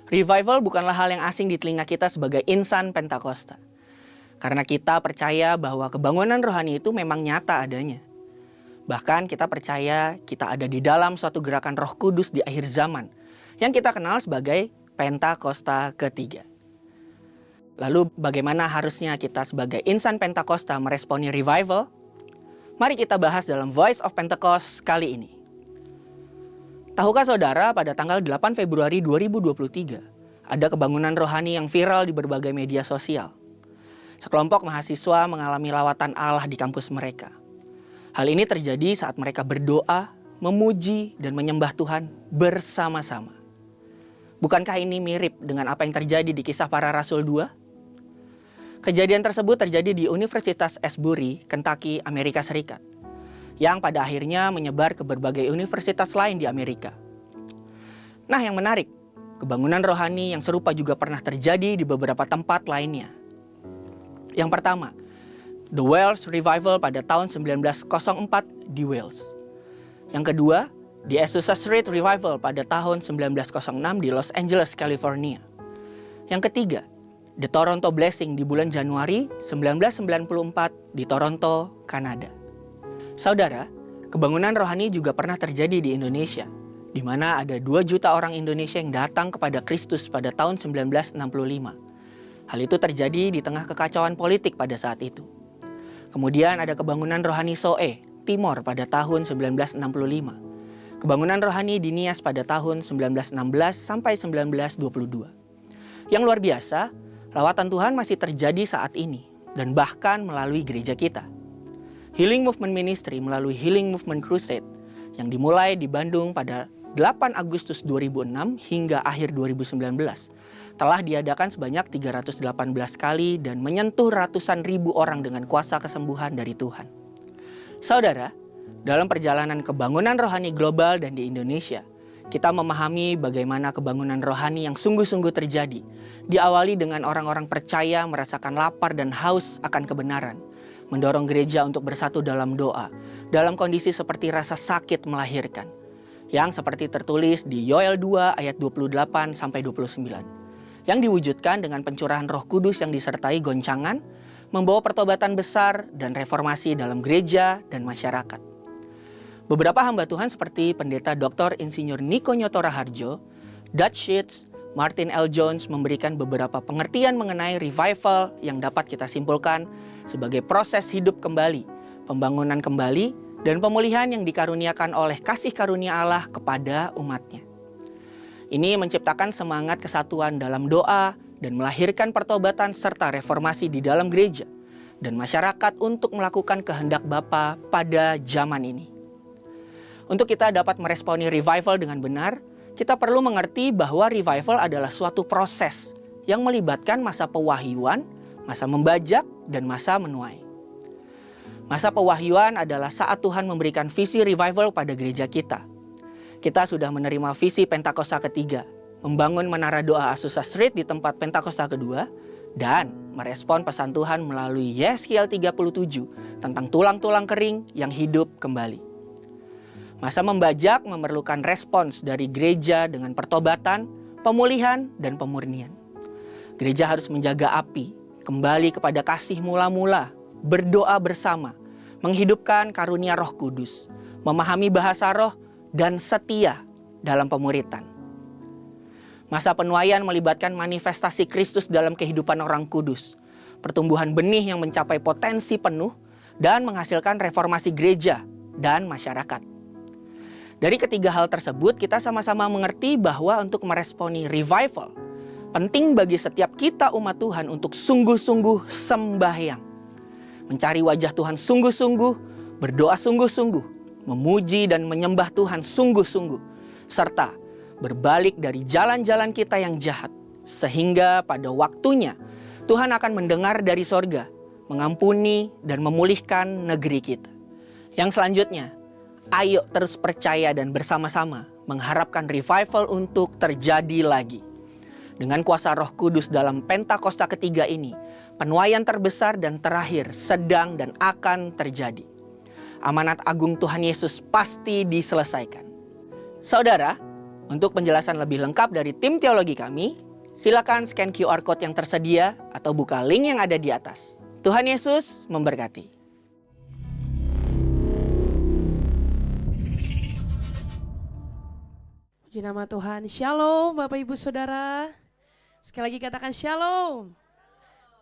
Revival bukanlah hal yang asing di telinga kita sebagai insan Pentakosta. Karena kita percaya bahwa kebangunan rohani itu memang nyata adanya. Bahkan kita percaya kita ada di dalam suatu gerakan Roh Kudus di akhir zaman yang kita kenal sebagai Pentakosta ketiga. Lalu bagaimana harusnya kita sebagai insan Pentakosta meresponi revival? Mari kita bahas dalam Voice of Pentecost kali ini. Tahukah saudara, pada tanggal 8 Februari 2023, ada kebangunan rohani yang viral di berbagai media sosial. Sekelompok mahasiswa mengalami lawatan Allah di kampus mereka. Hal ini terjadi saat mereka berdoa, memuji, dan menyembah Tuhan bersama-sama. Bukankah ini mirip dengan apa yang terjadi di Kisah Para Rasul 2? Kejadian tersebut terjadi di Universitas Asbury, Kentucky, Amerika Serikat, yang pada akhirnya menyebar ke berbagai universitas lain di Amerika. Nah, yang menarik, kebangunan rohani yang serupa juga pernah terjadi di beberapa tempat lainnya. Yang pertama, The Wales Revival pada tahun 1904 di Wales. Yang kedua, The Azusa Street Revival pada tahun 1906 di Los Angeles, California. Yang ketiga, The Toronto Blessing di bulan Januari 1994 di Toronto, Kanada. Saudara, kebangunan rohani juga pernah terjadi di Indonesia, di mana ada 2 juta orang Indonesia yang datang kepada Kristus pada tahun 1965. Hal itu terjadi di tengah kekacauan politik pada saat itu. Kemudian ada kebangunan rohani Soe, Timor pada tahun 1965. Kebangunan rohani di Nias pada tahun 1916 sampai 1922. Yang luar biasa, lawatan Tuhan masih terjadi saat ini dan bahkan melalui gereja kita. Healing Movement Ministry melalui Healing Movement Crusade yang dimulai di Bandung pada 8 Agustus 2006 hingga akhir 2019 telah diadakan sebanyak 318 kali dan menyentuh ratusan ribu orang dengan kuasa kesembuhan dari Tuhan. Saudara, dalam perjalanan kebangunan rohani global dan di Indonesia, kita memahami bagaimana kebangunan rohani yang sungguh-sungguh terjadi, diawali dengan orang-orang percaya merasakan lapar dan haus akan kebenaran, mendorong gereja untuk bersatu dalam doa, dalam kondisi seperti rasa sakit melahirkan, yang seperti tertulis di Yoel 2 ayat 28-29, yang diwujudkan dengan pencurahan Roh Kudus yang disertai goncangan, membawa pertobatan besar dan reformasi dalam gereja dan masyarakat. Beberapa hamba Tuhan seperti Pendeta Dr. Insinyur Niko Nyoto Raharjo, Dutch Sheets, Martin L. Jones memberikan beberapa pengertian mengenai revival yang dapat kita simpulkan sebagai proses hidup kembali, pembangunan kembali, dan pemulihan yang dikaruniakan oleh kasih karunia Allah kepada umatnya. Ini menciptakan semangat kesatuan dalam doa dan melahirkan pertobatan serta reformasi di dalam gereja dan masyarakat untuk melakukan kehendak Bapa pada zaman ini. Untuk kita dapat meresponi revival dengan benar, kita perlu mengerti bahwa revival adalah suatu proses yang melibatkan masa pewahyuan, masa membajak, dan masa menuai. Masa pewahyuan adalah saat Tuhan memberikan visi revival pada gereja kita. Kita sudah menerima visi Pentakosta ketiga, membangun menara doa Azusa Street di tempat Pentakosta kedua, dan merespon pesan Tuhan melalui Yeskiel 37 tentang tulang-tulang kering yang hidup kembali. Masa membajak memerlukan respons dari gereja dengan pertobatan, pemulihan, dan pemurnian. Gereja harus menjaga api, kembali kepada kasih mula-mula, berdoa bersama, menghidupkan karunia Roh Kudus, memahami bahasa roh, dan setia dalam pemuritan. Masa penuaian melibatkan manifestasi Kristus dalam kehidupan orang kudus, pertumbuhan benih yang mencapai potensi penuh, dan menghasilkan reformasi gereja dan masyarakat. Dari ketiga hal tersebut, kita sama-sama mengerti bahwa untuk meresponi revival, penting bagi setiap kita umat Tuhan untuk sungguh-sungguh sembahyang. Mencari wajah Tuhan sungguh-sungguh, berdoa sungguh-sungguh, memuji dan menyembah Tuhan sungguh-sungguh, serta berbalik dari jalan-jalan kita yang jahat, sehingga pada waktunya Tuhan akan mendengar dari sorga, mengampuni dan memulihkan negeri kita. Yang selanjutnya, ayo terus percaya dan bersama-sama mengharapkan revival untuk terjadi lagi. Dengan kuasa Roh Kudus dalam Pentakosta ketiga ini, penuaian terbesar dan terakhir sedang dan akan terjadi. Amanat agung Tuhan Yesus pasti diselesaikan. Saudara, Untuk penjelasan lebih lengkap dari tim teologi kami, silakan scan QR Code yang tersedia atau buka link yang ada di atas. Tuhan Yesus memberkati. Puji nama Tuhan. Shalom Bapak Ibu Saudara. Sekali lagi katakan shalom.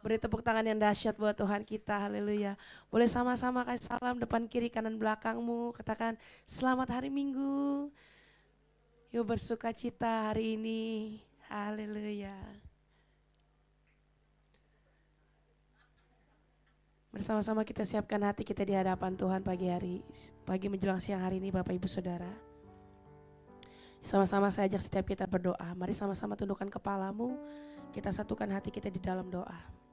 Beri tepuk tangan yang dahsyat buat Tuhan kita. Haleluya. Boleh sama-sama kasih salam depan kiri kanan belakangmu. Katakan selamat hari Minggu. Yuk bersuka cita hari ini. Haleluya. Bersama-sama kita siapkan hati kita di hadapan Tuhan pagi menjelang siang hari ini Bapak Ibu Saudara. Sama-sama saya ajak setiap kita berdoa. Mari sama-sama tundukkan kepalamu. Kita satukan hati kita di dalam doa.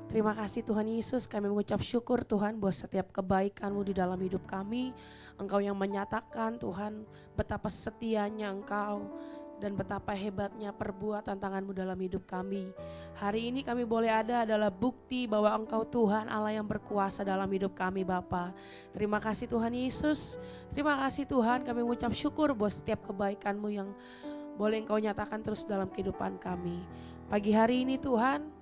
Terima kasih Tuhan Yesus, kami mengucap syukur Tuhan buat setiap kebaikan-Mu di dalam hidup kami. Engkau yang menyatakan Tuhan betapa setianya Engkau dan betapa hebatnya perbuatan tangan-Mu dalam hidup kami. Hari ini kami boleh ada adalah bukti bahwa Engkau Tuhan Allah yang berkuasa dalam hidup kami Bapa. Terima kasih Tuhan Yesus, terima kasih Tuhan, kami mengucap syukur buat setiap kebaikan-Mu yang boleh Engkau nyatakan terus dalam kehidupan kami. Pagi hari ini Tuhan,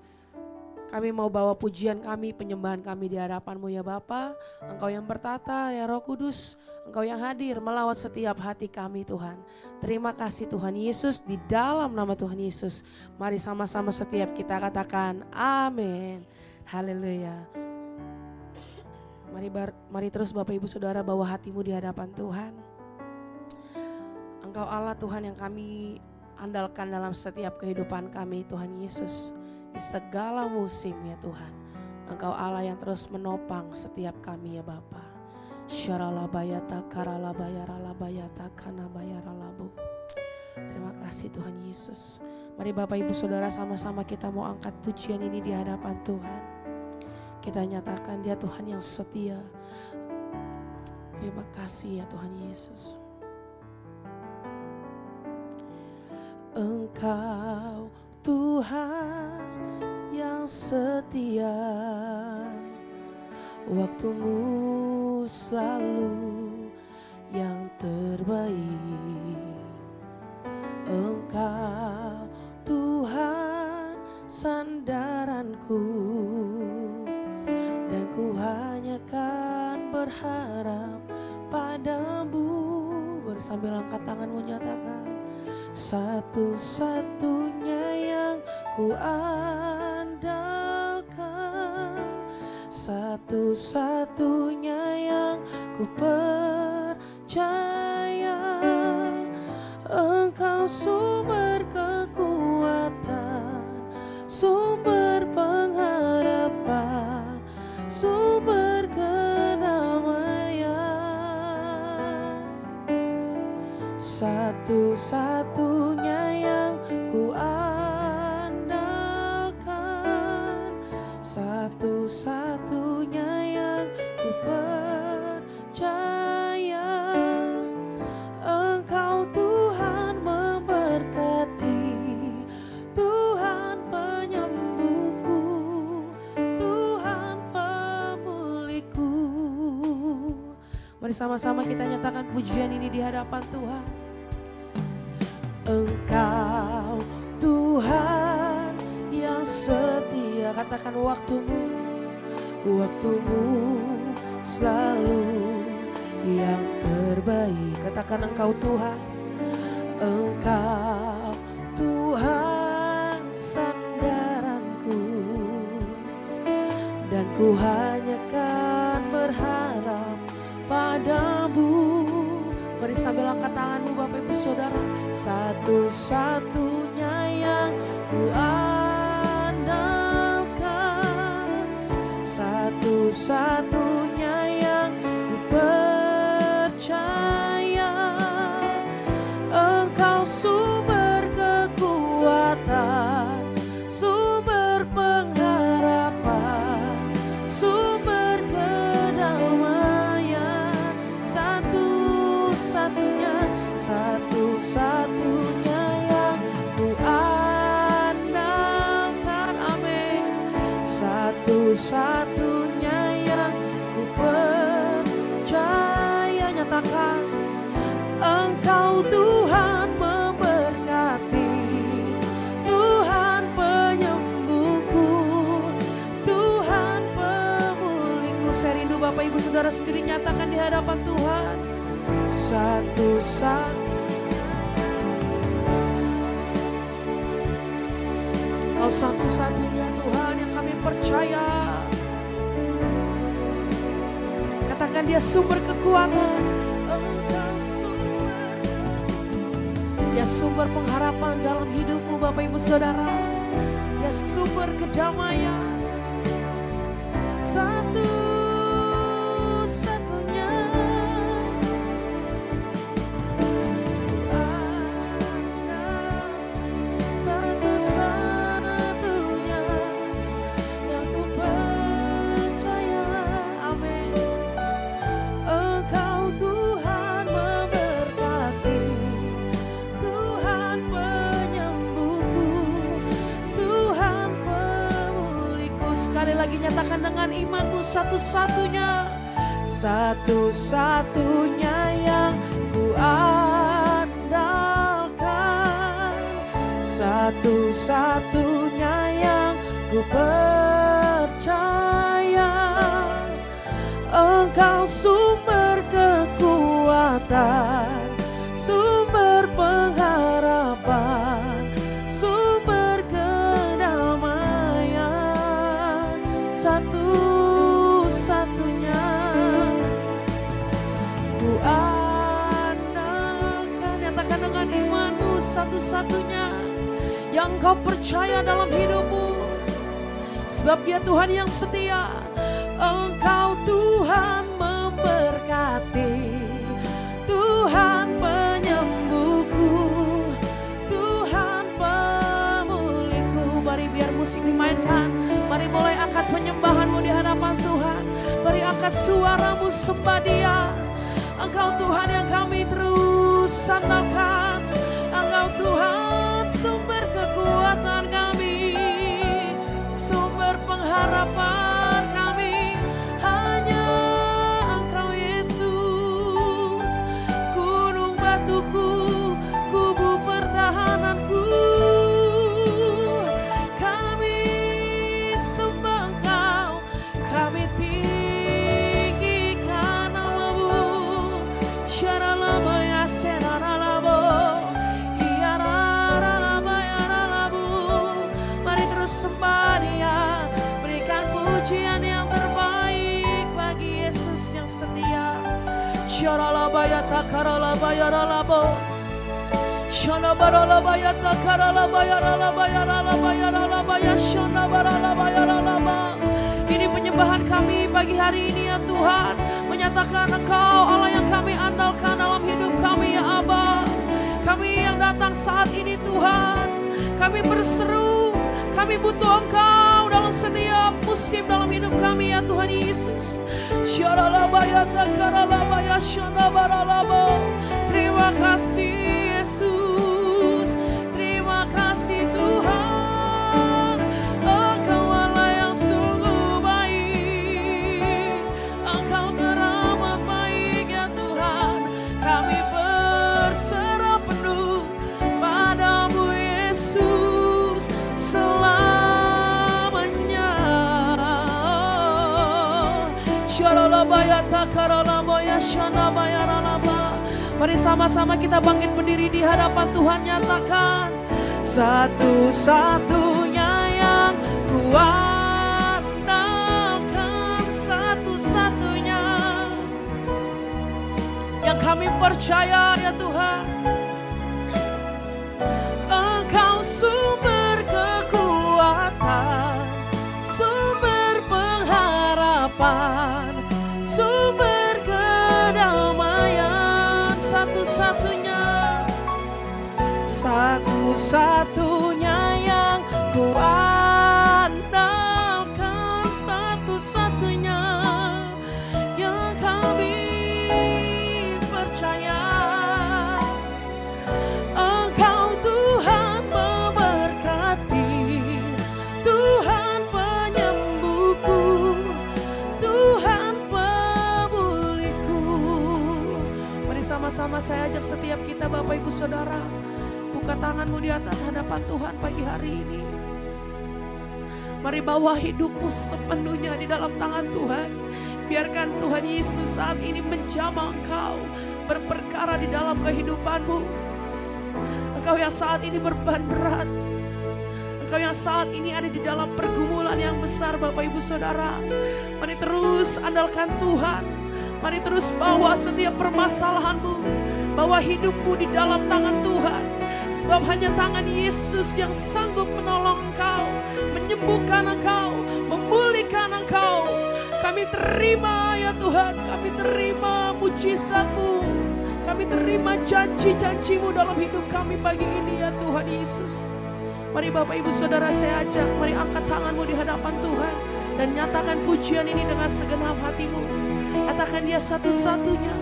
kami mau bawa pujian kami, penyembahan kami di hadapan-Mu ya Bapa. Engkau yang bertata ya Roh Kudus, Engkau yang hadir melawat setiap hati kami Tuhan. Terima kasih Tuhan Yesus, di dalam nama Tuhan Yesus. Mari sama-sama setiap kita katakan amin. Haleluya. Mari terus Bapak Ibu Saudara bawa hatimu di hadapan Tuhan. Engkau Allah Tuhan yang kami andalkan dalam setiap kehidupan kami Tuhan Yesus. Di segala musim ya Tuhan, Engkau Allah yang terus menopang setiap kami ya Bapa. Syaralabayata karalabayaralabayata kanabayaralabu. Terima kasih Tuhan Yesus. Mari Bapak Ibu Saudara sama-sama kita mau angkat pujian ini di hadapan Tuhan. Kita nyatakan Dia Tuhan yang setia. Terima kasih ya Tuhan Yesus. Engkau Tuhan yang setia, waktu-Mu selalu yang terbaik. Engkau Tuhan sandaranku, dan ku hanya kan berharap padamu. Sambil angkat tanganmu nyatakan, satu-satunya yang ku andalkan, satu-satunya yang ku percaya. Engkau sumber kekuatan, sumber pengharapan, sumber kedamaian. Satu-satunya yang ku andalkan, satu-satunya yang ku percaya. Engkau Tuhan memberkati, Tuhan penyembuhku, Tuhan pemulihku. Mari sama-sama kita nyatakan pujian ini di hadapan Tuhan. Engkau Tuhan yang setia, katakan waktu-Mu selalu yang terbaik. Katakan Engkau Tuhan, Engkau Tuhan sandaranku, dan ku hanya kan berharap padamu. Mari sambil angkat tanganmu Bapak Ibu Saudara. Satu-satunya yang ku andalkan, satu-satunya yang ku percaya. Engkau sumber kekuatan, sumber pengharapan, sumber kedamaian. Satu-satunya yang ku andalkan, amin. Satu-satunya yang ku percaya, nyatakan Engkau Tuhan saudara sendiri nyatakan di hadapan Tuhan. Satu-satu Kau satu-satunya Tuhan yang kami percaya. Katakan Dia sumber kekuatan, Engkau sumber, Dia sumber pengharapan dalam hidupmu Bapak Ibu Saudara. Dia sumber kedamaian. Satu-satunya satu-satunya yang ku percaya. Amin. Engkau Tuhan memberkati, Tuhan penyembuhku, Tuhan pemulihku. Sekali lagi nyatakan dengan imanmu, satu-satunya, satu-satunya yang ku andalkan, satu-satunya yang ku percaya. Engkau sumber kekuatan, sumber pengharapan, sumber kedamaian. Satu-satunya ku andalkan. Nyatakan dengan imanmu, satu-satunya yang kau percaya dalam hidupmu. Sebab Dia Tuhan yang setia. Engkau Tuhan memberkati, Tuhan penyembuhku, Tuhan pemulihku. Mari biar musik dimainkan, mari mulai angkat penyembahanmu di hadapan Tuhan. Mari angkat suaramu sembah Dia. Engkau Tuhan yang kami terus andalkan, Engkau Tuhan sumber kekuatan kami, sumber pengharapan kami. Hanya Engkau Yesus, gunung batuku, kubu pertahananku. Kami sembah Engkau, kami tinggikan nama-Mu. Syaralaba ya seraralabo, hiararalaba ya ralabu. Mari terus sembah Dia, berikan pujian yang terbaik bagi Yesus yang setia. Syaralaba ya takaralaba ya ralabo, syanabaralaba ya takaralaba ya ralaba ya ralaba ya ralaba ya syanabaralaba ya ralaba. Ini penyembahan kami pagi hari ini ya Tuhan, menyatakan Engkau Allah yang kami andalkan dalam hidup kami ya Aba. Kami yang datang saat ini Tuhan, kami berseru, kami butuh Engkau dalam setiap musim dalam hidup kami ya Tuhan Yesus. Syaralaba ya takaralaba ya syanabaralaba. Terima kasih Yesus, terima kasih Tuhan. Engkau Allah yang sungguh baik, Engkau teramat baik ya Tuhan. Kami berserah penuh padamu Yesus selamanya. Syaralaba ya takaralaba ya syanaba ya ralaba. Mari sama-sama kita bangkit berdiri di hadapan Tuhan, nyatakan satu-satunya yang kuat andalkan, satu-satunya yang kami percaya ya Tuhan. Engkau sumber kekuatan, sumber pengharapan, sumber kedamaian. Satu-satunya, satu-satunya yang ku andalkan, satu-satunya yang kami percaya. Engkau Tuhan memberkati, Tuhan penyembuhku, Tuhan pemulihku. Mari sama-sama saya ajak setiap kita Bapak Ibu Saudara, buka tanganmu di atas hadapan Tuhan pagi hari ini. Mari bawa hidupmu sepenuhnya di dalam tangan Tuhan. Biarkan Tuhan Yesus saat ini menjamah Engkau berperkara di dalam kehidupanmu. Engkau yang saat ini beban berat, Engkau yang saat ini ada di dalam pergumulan yang besar Bapak Ibu Saudara. Mari terus andalkan Tuhan. Mari terus bawa setiap permasalahanmu, bawa hidupmu di dalam tangan Tuhan. Sebab hanya tangan Yesus yang sanggup menolong engkau, menyembuhkan engkau, memulihkan engkau. Kami terima ya Tuhan, kami terima mujizat-Mu. Kami terima janji-janji-Mu dalam hidup kami pagi ini ya Tuhan Yesus. Mari Bapak Ibu Saudara saya ajak, mari angkat tanganmu di hadapan Tuhan. Dan nyatakan pujian ini dengan segenap hatimu. Katakan Dia satu-satunya,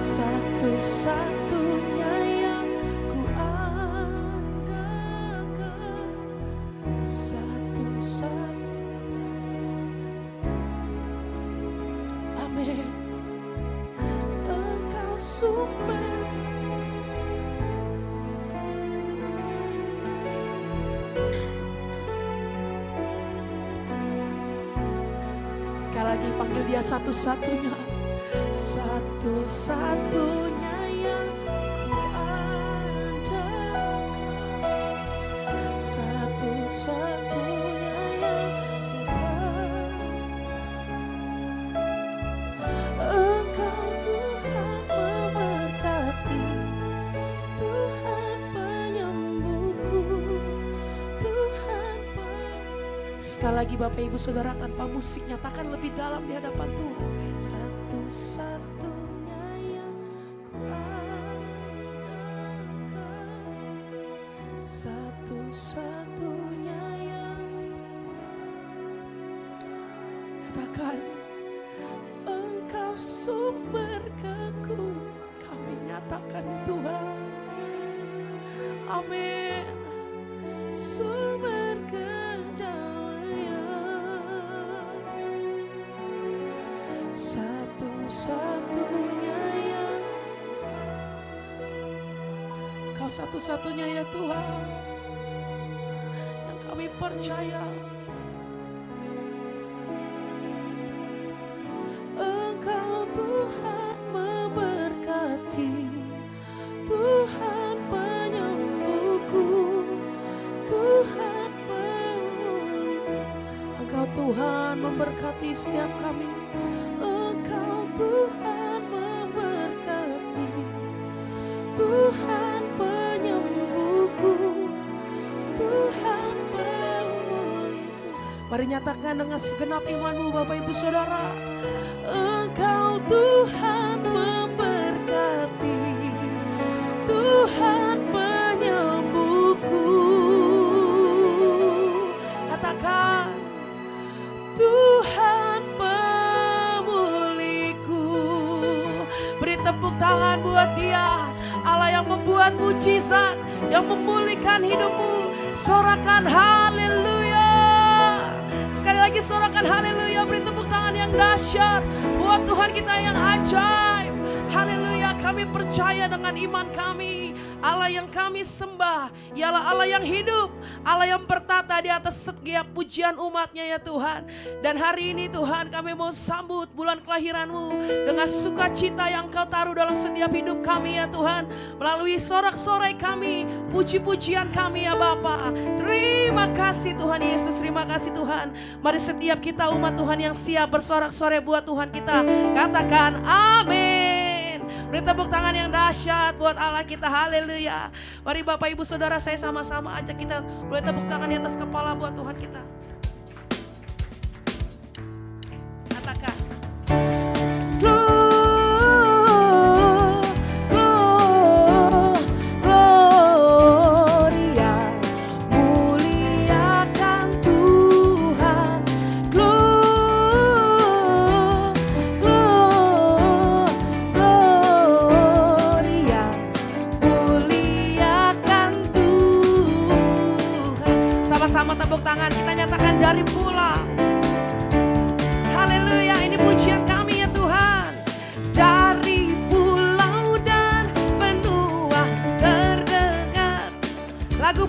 satu-satunya yang ku andalkan, satu-satunya. Amin. Engkau sumber. Sekali lagi panggil Dia satu-satunya, satu-satunya yang ku andalkan, satu-satunya yang ku Engkau Tuhan memberkati, Tuhan penyembuhku, Tuhan Sekali lagi Bapak Ibu Saudara tanpa musik nyatakan lebih dalam di hadapan Tuhan. Satu-satunya yang ku andalkan, satu-satunya yang katakan Engkau sumber kekuatan. Kami nyatakan Tuhan. Amin. Sumber satu-satunya yang Kau satu-satunya ya Tuhan yang kami percaya. Engkau Tuhan memberkati, Tuhan penyembuhku, Tuhan pemulihku. Engkau Tuhan memberkati setiap kami. Tuhan memberkati, Tuhan penyembuhku, Tuhan pemulihku. Mari nyatakan dengan segenap imanmu Bapak Ibu Saudara. Engkau Tuhan memberkati, Tuhan penyembuhku. Katakan Tuhan tepuk tangan buat Dia, Allah yang membuat mujizat, yang memulihkan hidupmu. Sorakan haleluya. Sekali lagi sorakan haleluya. Beri tepuk tangan yang dahsyat buat Tuhan kita yang ajaib. Haleluya. Kami percaya dengan iman kami, Allah yang kami sembah ialah Allah yang hidup, Allah yang bertata di atas setiap pujian umatnya ya Tuhan. Dan hari ini Tuhan kami mau sambut bulan kelahiran-Mu dengan sukacita yang Kau taruh dalam setiap hidup kami ya Tuhan. Melalui sorak-sorai kami, puji-pujian kami ya Bapa. Terima kasih Tuhan Yesus, terima kasih Tuhan. Mari setiap kita umat Tuhan yang siap bersorak-sorai buat Tuhan kita, katakan amin. Beri tepuk tangan yang dahsyat buat Allah kita. Haleluya. Mari Bapak Ibu Saudara saya sama-sama ajak kita boleh tepuk tangan di atas kepala buat Tuhan kita. Katakan tepuk tangan, kita nyatakan dari pulau. Haleluya, ini pujian kami ya Tuhan. Dari pulau dan benua terdengar lagu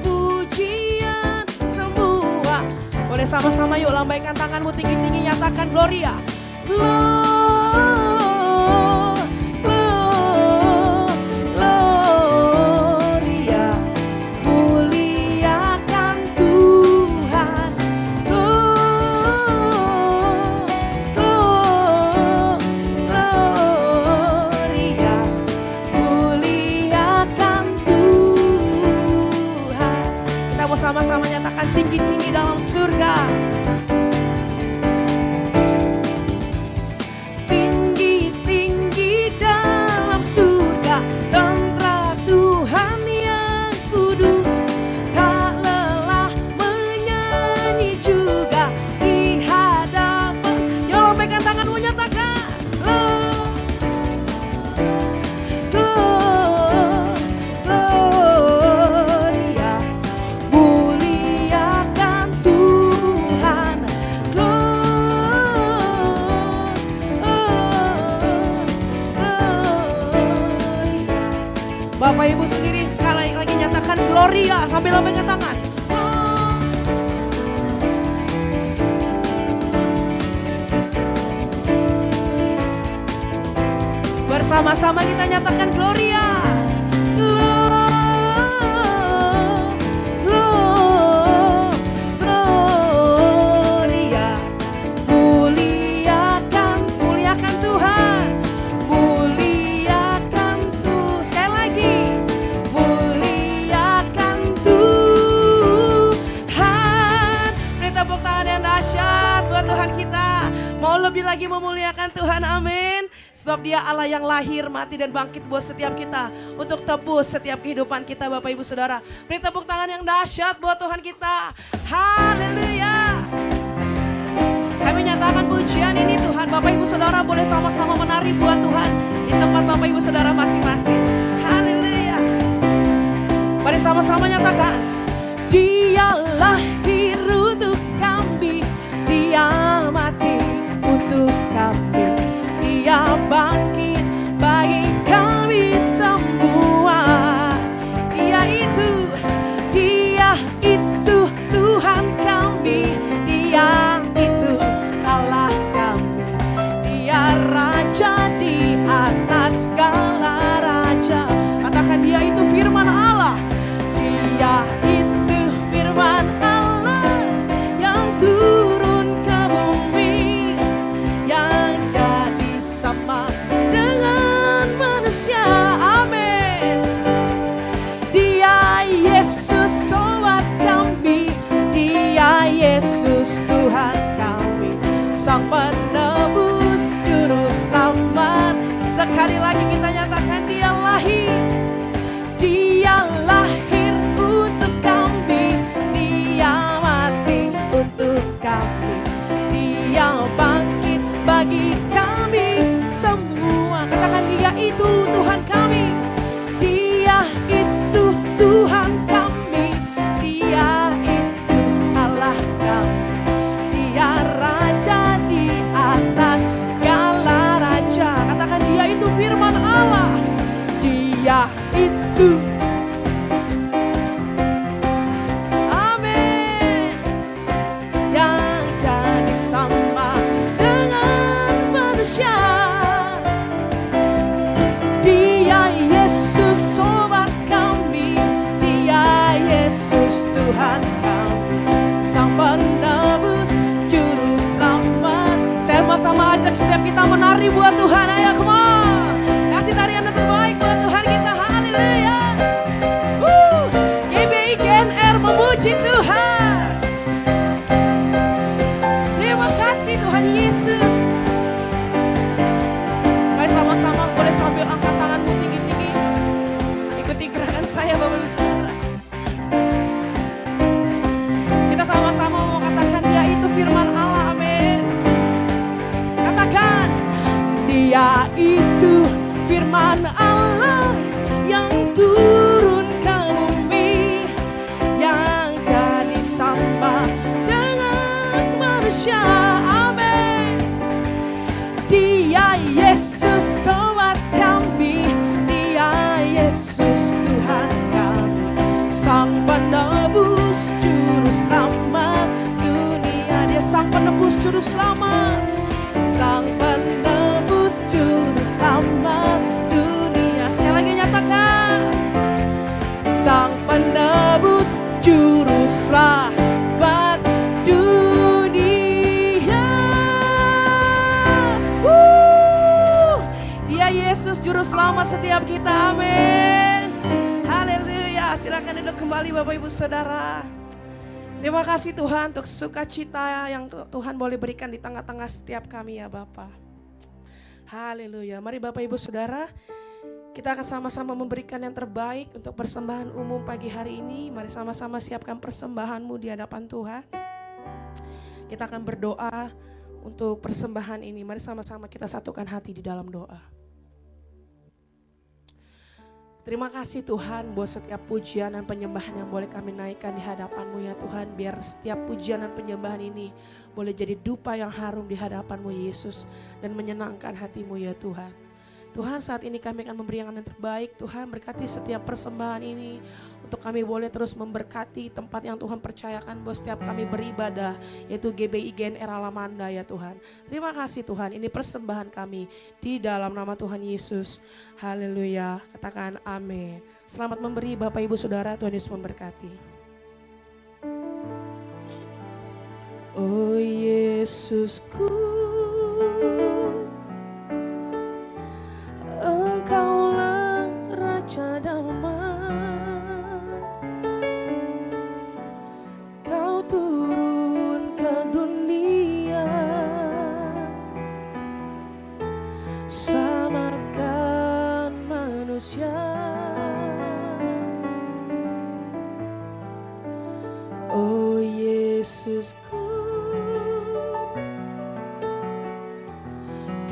pujian semua. Boleh Boleh sama-sama yuk lambaikan tanganmu tinggi-tinggi, nyatakan Gloria. Gloria, muliakan Tuhan. Gloria, muliakan Tuhan. Kita mau sama-sama nyatakan tinggi-tinggi dalam surga. Tinggi-tinggi dalam surga, tentara Tuhan yang kudus, tak lelah menyanyi juga di hadapan. Ya lambaikan tanganmu, nyatakan Gloria, muliakan Tuhan. Bapak Ibu sendiri sekali lagi nyatakan Gloria sambil lambaikan tangan. Bersama-sama kita nyatakan Gloria. Gloria, muliakan Tuhan. Muliakan Tuhan. Sekali lagi. Muliakan Tuhan. Beri tepuk tangan yang dahsyat buat Tuhan kita. Mau lebih lagi memuliakan Tuhan, amin. Sebab Dia Allah yang lahir, mati dan bangkit buat setiap kita, untuk tebus setiap kehidupan kita, Bapak Ibu Saudara. Beri tepuk tangan yang dahsyat buat Tuhan kita. Haleluya. Kami nyatakan pujian ini Tuhan. Bapak Ibu Saudara boleh sama-sama menari buat Tuhan di tempat Bapak Ibu Saudara masing-masing. Haleluya. Mari sama-sama nyatakan. Dia lahir untuk kami, Dia mati untuk kami, Dia bangkit bagi kami semua. Dia itu Tuhan kami, Dia itu Allah kami, Dia Raja di atas segala raja. Katakan Dia itu firman Allah. Dia itu firman Allah yang turun ke bumi, yang jadi sama dengan manusia. Amin. Dia Yesus sobat kami, Dia Yesus Tuhan kami, Sang Penebus Juru Selamat. Sekali lagi kita nyatakan Dia lahir. Dia lahir untuk kami, Dia mati untuk kami, Dia bangkit bagi kami semua. Katakan Dia itu Tuhan kami, Dia itu Tuhan kami, Dia itu Allah kami, Dia Raja di atas segala raja. Katakan Dia itu firman Allah. Dia itu, amin, yang jadi sama dengan manusia. Dia Yesus sobat kami, Dia Yesus Tuhan kami, Sang Penebus Juru Selamat. Saya sama-sama ajak setiap kita menari buat Tuhan. Ayo come on, kasih tarian yang terbaik buat Tuhan kita. Haleluya. GBI GNR memuji Tuhan. Terima kasih Tuhan Yesus. Mari sama-sama boleh sambil angkat tanganmu tinggi-tinggi. Ikuti gerakan saya Bapak Ibu Saudara. Kita sama-sama mau katakan Dia itu firman Allah. Amin. Katakan Dia itu firman Allah yang turun ke bumi, yang jadi sama dengan manusia. Amin. Dia Yesus sobat kami, Dia Yesus Tuhan kami, Sang Penebus Juru Selamat dunia. Juru Selamat, Sang Penebus Juru Selamat dunia. Sekali lagi nyatakan, Sang Penebus Juru Selamat dunia. Dia Yesus Juru Selamat setiap kita, amin. Haleluya. Silakan duduk kembali Bapak Ibu Saudara. Terima kasih Tuhan untuk sukacita yang Tuhan boleh berikan di tengah-tengah setiap kami ya Bapak. Haleluya. Mari Bapak Ibu Saudara, kita akan sama-sama memberikan yang terbaik untuk persembahan umum pagi hari ini. Mari sama-sama siapkan persembahanmu di hadapan Tuhan. Kita akan berdoa untuk persembahan ini. Mari sama-sama kita satukan hati di dalam doa. Terima kasih Tuhan buat setiap pujian dan penyembahan yang boleh kami naikkan di hadapan-Mu ya Tuhan. Biar setiap pujian dan penyembahan ini boleh jadi dupa yang harum di hadapan-Mu Yesus. Dan menyenangkan hati-Mu ya Tuhan. Tuhan, saat ini kami akan memberi yang terbaik. Tuhan, berkati setiap persembahan ini untuk kami boleh terus memberkati tempat yang Tuhan percayakan buat setiap kami beribadah, yaitu GBI GNR Alamanda ya Tuhan. Terima kasih Tuhan, ini persembahan kami di dalam nama Tuhan Yesus. Haleluya, katakan amin. Selamat memberi Bapak Ibu Saudara, Tuhan Yesus memberkati. Oh Yesusku, Engkaulah Raja damai, Kau turun ke dunia, selamatkan manusia. Oh Yesusku,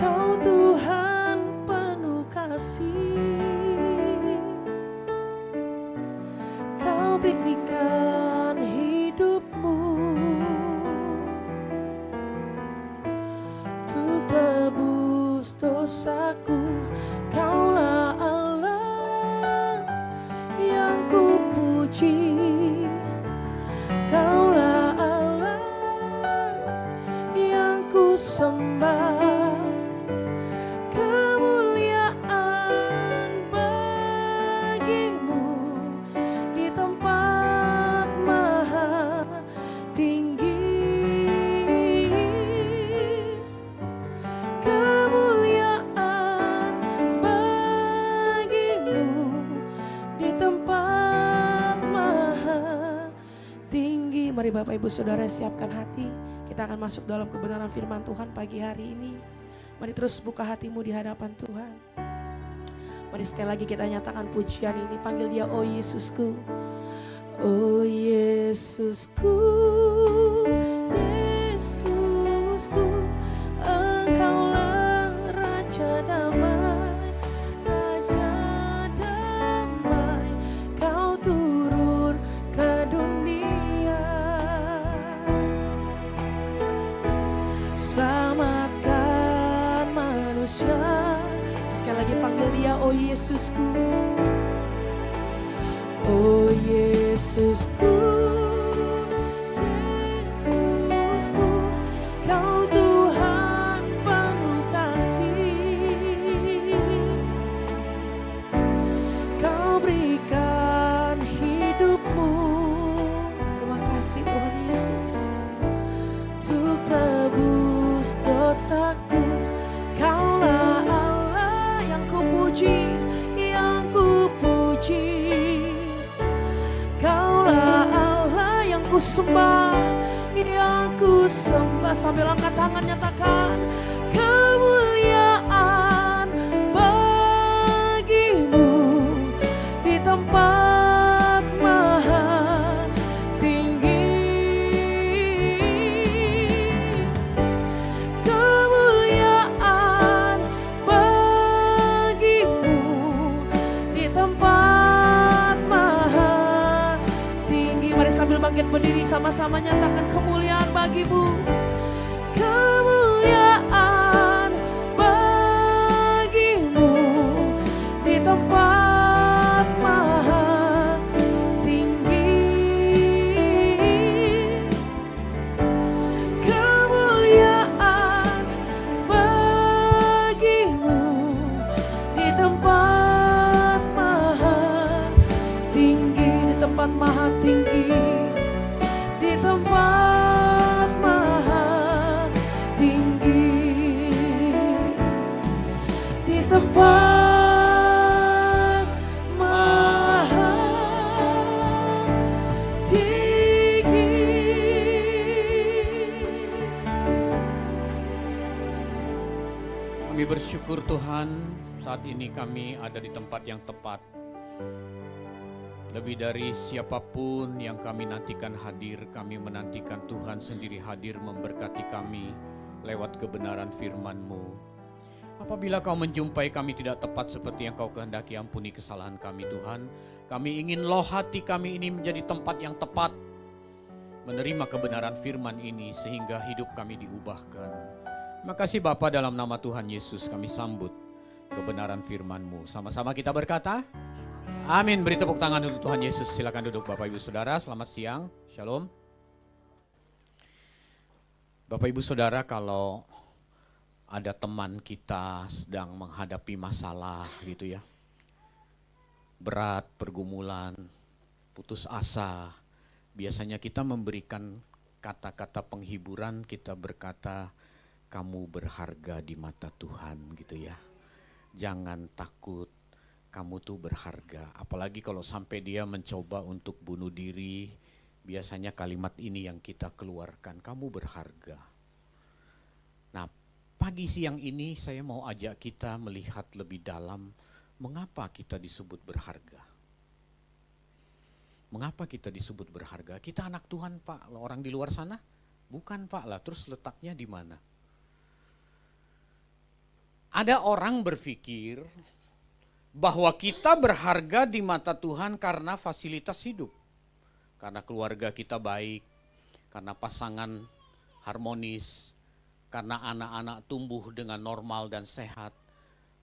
Kau Tuhan penuh kasih, Kau berikan hidupmu untuk tebus dosaku. Kaulah Allah yang ku puji, Kaulah Allah yang ku sembah. Mari Bapak Ibu Saudara siapkan hati. Kita akan masuk dalam kebenaran firman Tuhan pagi hari ini. Mari terus buka hatimu di hadapan Tuhan. Mari sekali lagi kita nyatakan pujian ini. Panggil dia, oh Yesusku. Oh Yesusku, Yesusku, Engkaulah Raja damai, Raja damai. Kau turun ke dunia, selamatkan manusia. Sekali lagi panggil dia, oh Yesusku. Oh Yesusku, Yesusku, Kau Tuhan penuh kasih, Kau berikan hidupmu. Terima kasih Tuhan Yesus, untuk tebus dosaku. Kaulah Allah yang ku puji, yang ku puji. Kaulah Allah yang ku sembah, yang ku sembah. Sambil angkat tangan nyatakan, kemuliaan bagimu di tempat maha tinggi. Kemuliaan bagimu di tempat maha tinggi. Mari sambil bangkit berdiri sama-sama nyatakan, kemuliaan bagimu. Kemuliaan bagimu di tempat maha tinggi. Kemuliaan tempat maha tinggi, di tempat maha tinggi, di tempat maha tinggi. Kami bersyukur Tuhan, saat ini kami ada di tempat yang tepat. Lebih dari siapapun yang kami nantikan hadir, kami menantikan Tuhan sendiri hadir memberkati kami lewat kebenaran firman-Mu. Apabila Kau menjumpai kami tidak tepat seperti yang Kau kehendaki, ampuni kesalahan kami Tuhan. Kami ingin loh hati kami ini menjadi tempat yang tepat, menerima kebenaran firman ini sehingga hidup kami diubahkan. Makasih Bapa, dalam nama Tuhan Yesus kami sambut kebenaran firman-Mu. Sama-sama kita berkata, amin. Beri tepuk tangan untuk Tuhan Yesus. Silakan duduk Bapak Ibu Saudara. Selamat siang. Shalom. Bapak Ibu Saudara, kalau ada teman kita sedang menghadapi masalah gitu ya, berat, pergumulan, putus asa, biasanya kita memberikan kata-kata penghiburan. Kita berkata, kamu berharga di mata Tuhan gitu ya. Jangan takut, kamu tuh berharga. Apalagi kalau sampai dia mencoba untuk bunuh diri, biasanya kalimat ini yang kita keluarkan, kamu berharga. Nah, pagi siang ini saya mau ajak kita melihat lebih dalam, mengapa kita disebut berharga. Mengapa kita disebut berharga? Kita anak Tuhan Pak, orang di luar sana? Bukan Pak lah, terus letaknya di mana? Ada orang berpikir bahwa kita berharga di mata Tuhan karena fasilitas hidup. Karena keluarga kita baik, karena pasangan harmonis, karena anak-anak tumbuh dengan normal dan sehat,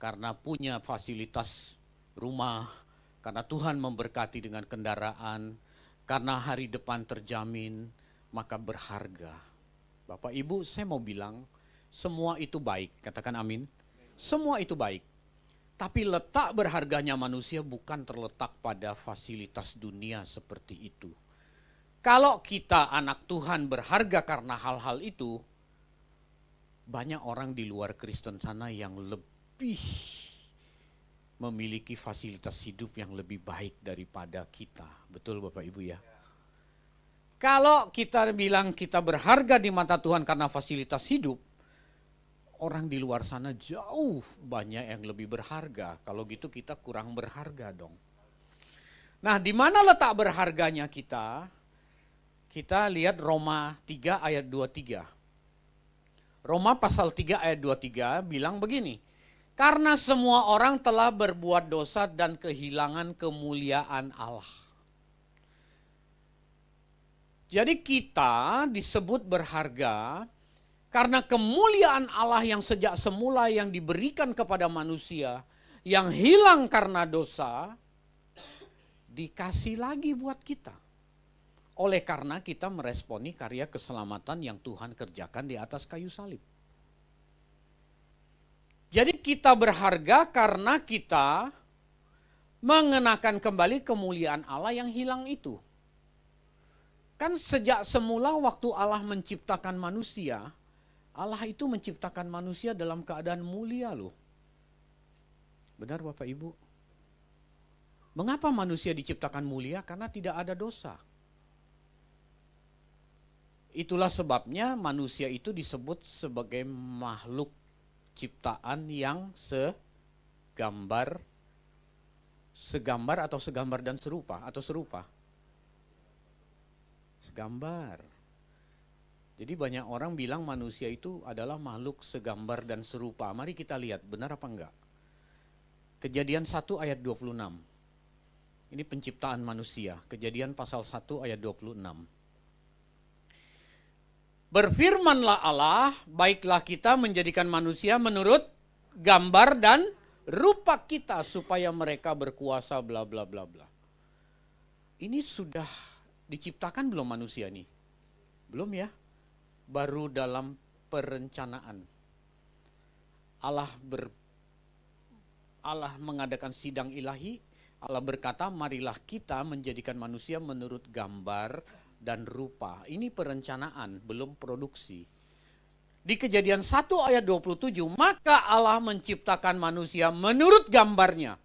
karena punya fasilitas rumah, karena Tuhan memberkati dengan kendaraan, karena hari depan terjamin, maka berharga. Bapak Ibu, saya mau bilang, semua itu baik, katakan amin. Semua itu baik, tapi letak berharganya manusia bukan terletak pada fasilitas dunia seperti itu. Kalau kita anak Tuhan berharga karena hal-hal itu, banyak orang di luar Kristen sana yang lebih memiliki fasilitas hidup yang lebih baik daripada kita. Betul Bapak Ibu ya? Kalau kita bilang kita berharga di mata Tuhan karena fasilitas hidup, orang di luar sana jauh banyak yang lebih berharga. Kalau gitu kita kurang berharga dong. Nah, di mana letak berharganya kita? Kita lihat Roma 3 ayat 23. Roma pasal 3 ayat 23 bilang begini. Karena semua orang telah berbuat dosa dan kehilangan kemuliaan Allah. Jadi kita disebut berharga karena kemuliaan Allah yang sejak semula yang diberikan kepada manusia, yang hilang karena dosa, dikasih lagi buat kita. Oleh karena kita meresponi karya keselamatan yang Tuhan kerjakan di atas kayu salib. Jadi kita berharga karena kita mengenakan kembali kemuliaan Allah yang hilang itu. Kan sejak semula waktu Allah menciptakan manusia, Allah itu menciptakan manusia dalam keadaan mulia loh. Benar Bapak Ibu? Mengapa manusia diciptakan mulia? Karena tidak ada dosa. Itulah sebabnya manusia itu disebut sebagai makhluk ciptaan yang segambar dan serupa atau serupa. Segambar. Jadi banyak orang bilang manusia itu adalah makhluk segambar dan serupa. Mari kita lihat benar apa enggak. Kejadian 1 ayat 26. Ini penciptaan manusia. Kejadian pasal 1 ayat 26. Berfirmanlah Allah, baiklah kita menjadikan manusia menurut gambar dan rupa kita supaya mereka berkuasa bla bla bla bla. Ini sudah diciptakan belum manusia nih? Belum ya? Baru dalam perencanaan. Allah mengadakan sidang ilahi, Allah berkata, marilah kita menjadikan manusia menurut gambar dan rupa. Ini perencanaan, belum produksi. Di Kejadian 1 ayat 27, maka Allah menciptakan manusia menurut gambarnya.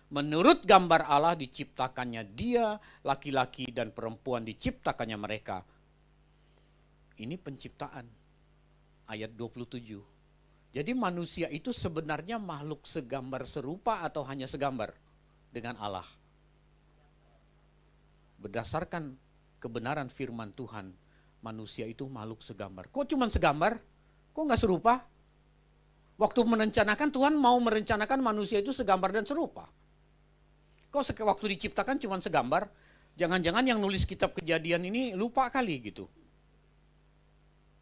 Menurut gambar Allah diciptakannya dia, laki-laki dan perempuan diciptakannya mereka. Ini penciptaan, ayat 27. Jadi manusia itu sebenarnya makhluk segambar serupa atau hanya segambar dengan Allah. Berdasarkan kebenaran firman Tuhan, manusia itu makhluk segambar. Kok cuma segambar? Kok nggak serupa? Waktu merencanakan, Tuhan mau merencanakan manusia itu segambar dan serupa. Kok waktu diciptakan cuma segambar? Jangan-jangan yang nulis kitab Kejadian ini lupa kali gitu.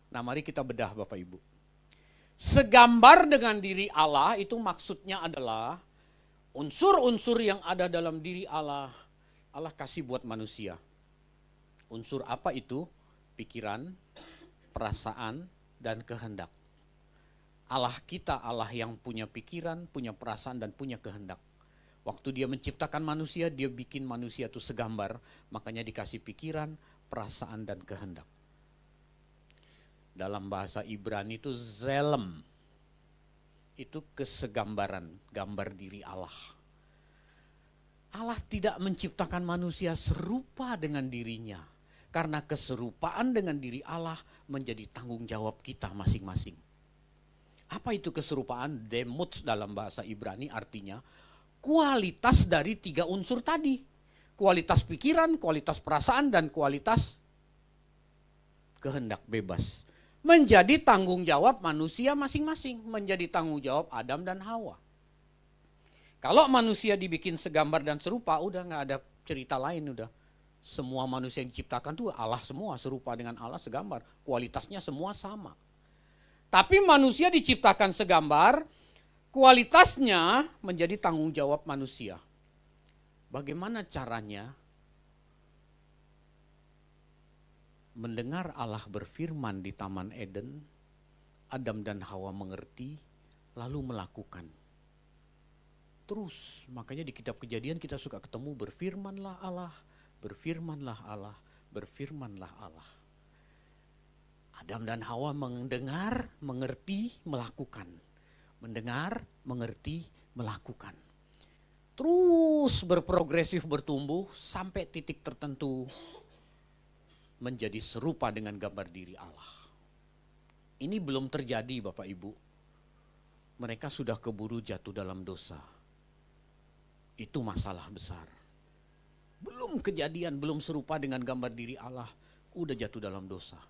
Nah, mari kita bedah Bapak Ibu. Segambar dengan diri Allah itu maksudnya adalah unsur-unsur yang ada dalam diri Allah, Allah kasih buat manusia. Unsur apa itu? Pikiran, perasaan, dan kehendak. Allah kita, Allah yang punya pikiran, punya perasaan, dan punya kehendak. Waktu dia menciptakan manusia, dia bikin manusia itu segambar, makanya dikasih pikiran, perasaan, dan kehendak. Dalam bahasa Ibrani itu zelem. Itu kesegambaran, gambar diri Allah. Allah tidak menciptakan manusia serupa dengan dirinya. Karena keserupaan dengan diri Allah menjadi tanggung jawab kita masing-masing. Apa itu keserupaan? Demut dalam bahasa Ibrani artinya kualitas dari 3 unsur tadi. Kualitas pikiran, kualitas perasaan, dan kualitas kehendak bebas. Menjadi tanggung jawab manusia masing-masing, menjadi tanggung jawab Adam dan Hawa. Kalau manusia dibikin segambar dan serupa, udah nggak ada cerita lain udah. Semua manusia yang diciptakan tuh Allah semua, serupa dengan Allah segambar, kualitasnya semua sama. Tapi manusia diciptakan segambar, kualitasnya menjadi tanggung jawab manusia. Bagaimana caranya? Mendengar Allah berfirman di Taman Eden, Adam dan Hawa mengerti, lalu melakukan. Terus, makanya di kitab Kejadian kita suka ketemu berfirmanlah Allah, berfirmanlah Allah, berfirmanlah Allah. Adam dan Hawa mendengar, mengerti, melakukan. Mendengar, mengerti, melakukan. Terus berprogresif bertumbuh sampai titik tertentu menjadi serupa dengan gambar diri Allah. Ini belum terjadi Bapak Ibu. Mereka sudah keburu jatuh dalam dosa. Itu masalah besar. Belum kejadian, belum serupa dengan gambar diri Allah, udah jatuh dalam dosa.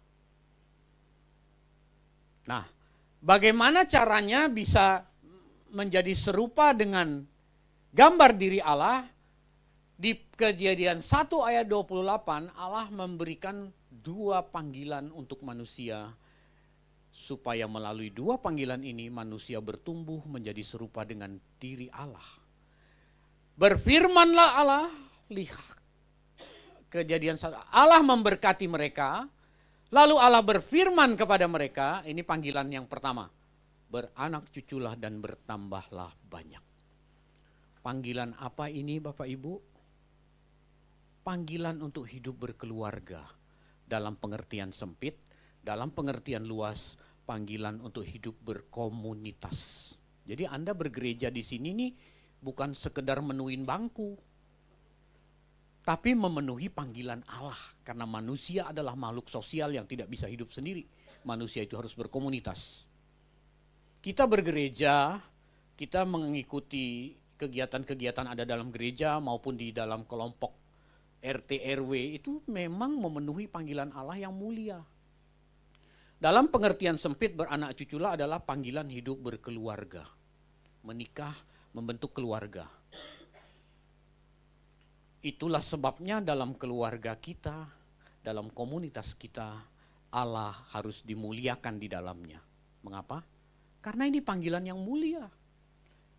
Nah, bagaimana caranya bisa menjadi serupa dengan gambar diri Allah? Di Kejadian 1 ayat 28, Allah memberikan 2 panggilan untuk manusia. Supaya melalui 2 panggilan ini manusia bertumbuh menjadi serupa dengan diri Allah. Berfirmanlah Allah, lihat. Kejadian 1, Allah memberkati mereka. Lalu Allah berfirman kepada mereka, ini panggilan yang pertama. Beranak cuculah dan bertambahlah banyak. Panggilan apa ini Bapak Ibu? Panggilan untuk hidup berkeluarga dalam pengertian sempit, dalam pengertian luas, panggilan untuk hidup berkomunitas. Jadi Anda bergereja di sini nih bukan sekedar menuin bangku, tapi memenuhi panggilan Allah. Karena manusia adalah makhluk sosial yang tidak bisa hidup sendiri. Manusia itu harus berkomunitas. Kita bergereja, kita mengikuti kegiatan-kegiatan ada dalam gereja maupun di dalam kelompok RT RW itu memang memenuhi panggilan Allah yang mulia. Dalam pengertian sempit beranak cuculah adalah panggilan hidup berkeluarga. Menikah, membentuk keluarga. Itulah sebabnya dalam keluarga kita, dalam komunitas kita, Allah harus dimuliakan di dalamnya. Mengapa? Karena ini panggilan yang mulia.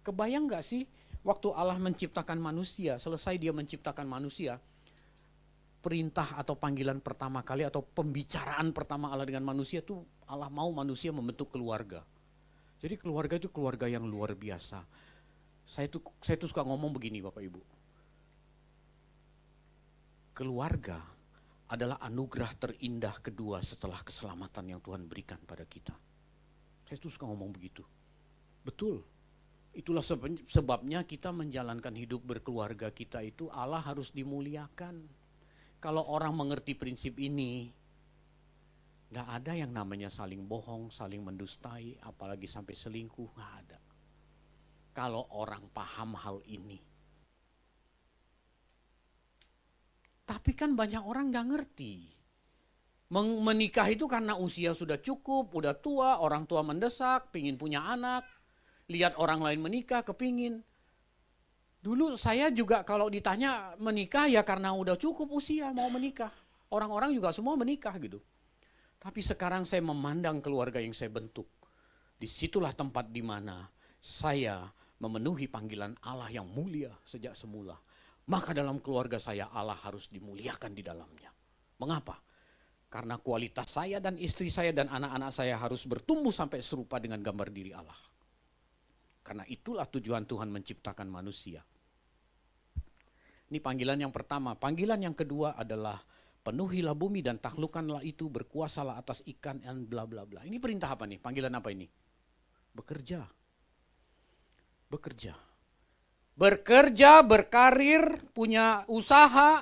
Kebayang gak sih waktu Allah menciptakan manusia, selesai dia menciptakan manusia, perintah atau panggilan pertama kali atau pembicaraan pertama Allah dengan manusia itu Allah mau manusia membentuk keluarga. Jadi keluarga itu keluarga yang luar biasa. Saya tuh suka ngomong begini Bapak Ibu. keluarga adalah anugerah terindah kedua setelah keselamatan yang Tuhan berikan pada kita. Saya tuh suka ngomong begitu. Betul. Itulah sebabnya kita menjalankan hidup berkeluarga kita itu Allah harus dimuliakan. Kalau orang mengerti prinsip ini, gak ada yang namanya saling bohong, saling mendustai, apalagi sampai selingkuh, gak ada. Kalau orang paham hal ini. Tapi kan banyak orang gak ngerti. Menikah itu karena usia sudah cukup, udah tua, orang tua mendesak, pingin punya anak. Lihat orang lain menikah, kepingin. Dulu saya juga kalau ditanya menikah ya karena udah cukup usia mau menikah. Orang-orang juga semua menikah gitu. Tapi sekarang saya memandang keluarga yang saya bentuk. Disitulah tempat di mana saya memenuhi panggilan Allah yang mulia sejak semula. Maka dalam keluarga saya Allah harus dimuliakan di dalamnya. Mengapa? Karena kualitas saya dan istri saya dan anak-anak saya harus bertumbuh sampai serupa dengan gambar diri Allah. Karena itulah tujuan Tuhan menciptakan manusia. Ini panggilan yang pertama. Panggilan yang kedua adalah penuhilah bumi dan taklukkanlah itu, berkuasalah atas ikan dan bla bla bla. Ini perintah apa nih? Panggilan apa ini? Bekerja. Bekerja. Bekerja, berkarir, punya usaha,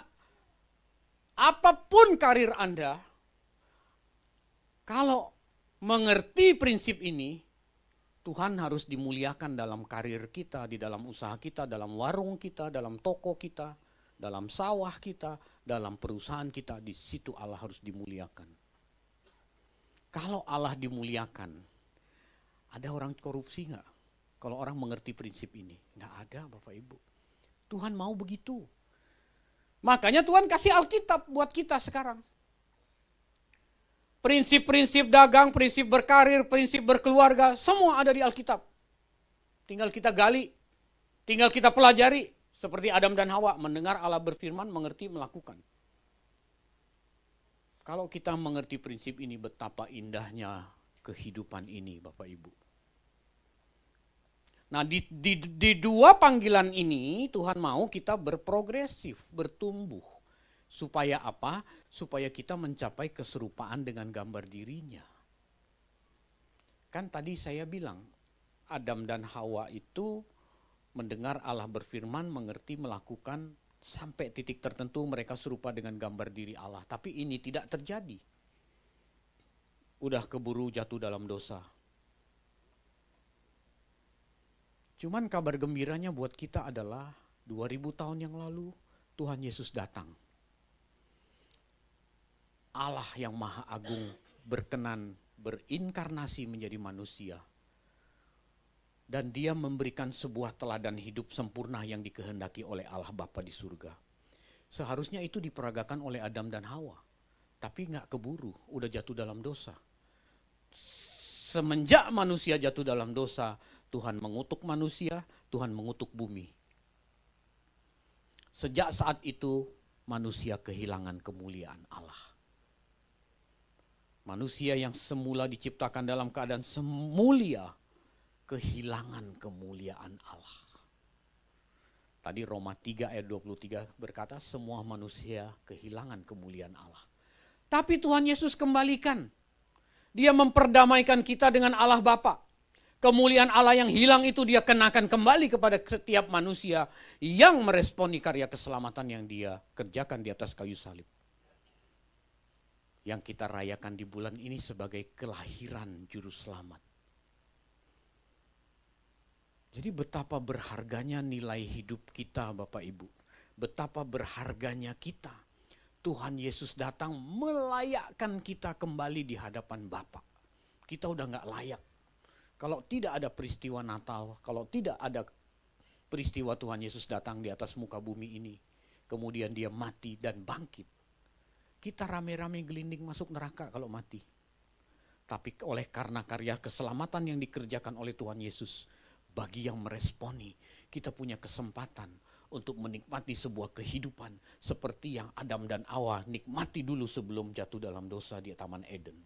apapun karir Anda, kalau mengerti prinsip ini, Tuhan harus dimuliakan dalam karir kita, di dalam usaha kita, dalam warung kita, dalam toko kita, dalam sawah kita, dalam perusahaan kita, di situ Allah harus dimuliakan. Kalau Allah dimuliakan, ada orang korupsi nggak? Kalau orang mengerti prinsip ini, nggak ada Bapak Ibu. Tuhan mau begitu. Makanya Tuhan kasih Alkitab buat kita sekarang. Prinsip-prinsip dagang, prinsip berkarir, prinsip berkeluarga, semua ada di Alkitab. Tinggal kita gali, tinggal kita pelajari. Seperti Adam dan Hawa, mendengar Allah berfirman, mengerti, melakukan. Kalau kita mengerti prinsip ini, betapa indahnya kehidupan ini Bapak Ibu. Nah di dua panggilan ini Tuhan mau kita berprogresif, bertumbuh. Supaya apa? Supaya kita mencapai keserupaan dengan gambar dirinya. Kan tadi saya bilang, Adam dan Hawa itu mendengar Allah berfirman, mengerti, melakukan, sampai titik tertentu mereka serupa dengan gambar diri Allah. Tapi ini tidak terjadi. Udah keburu jatuh dalam dosa. Cuman kabar gembiranya buat kita adalah 2000 tahun yang lalu Tuhan Yesus datang. Allah yang Maha Agung berkenan berinkarnasi menjadi manusia. Dan dia memberikan sebuah teladan hidup sempurna yang dikehendaki oleh Allah Bapa di surga. Seharusnya itu diperagakan oleh Adam dan Hawa. Tapi gak keburu, udah jatuh dalam dosa. Semenjak manusia jatuh dalam dosa, Tuhan mengutuk manusia, Tuhan mengutuk bumi. Sejak saat itu, manusia kehilangan kemuliaan Allah. Manusia yang semula diciptakan dalam keadaan semulia, kehilangan kemuliaan Allah. Tadi Roma 3 ayat 23 berkata, semua manusia kehilangan kemuliaan Allah. Tapi Tuhan Yesus kembalikan. Dia memperdamaikan kita dengan Allah Bapa. Kemuliaan Allah yang hilang itu dia kenakan kembali kepada setiap manusia yang meresponi karya keselamatan yang dia kerjakan di atas kayu salib. Yang kita rayakan di bulan ini sebagai kelahiran juru selamat. Jadi betapa berharganya nilai hidup kita Bapak Ibu. Betapa berharganya kita. Tuhan Yesus datang melayakkan kita kembali di hadapan Bapa. Kita udah gak layak. Kalau tidak ada peristiwa Natal, kalau tidak ada peristiwa Tuhan Yesus datang di atas muka bumi ini, kemudian dia mati dan bangkit, kita rame-rame gelinding masuk neraka kalau mati. Tapi oleh karena karya keselamatan yang dikerjakan oleh Tuhan Yesus, bagi yang meresponi, kita punya kesempatan untuk menikmati sebuah kehidupan seperti yang Adam dan Hawa nikmati dulu sebelum jatuh dalam dosa di Taman Eden.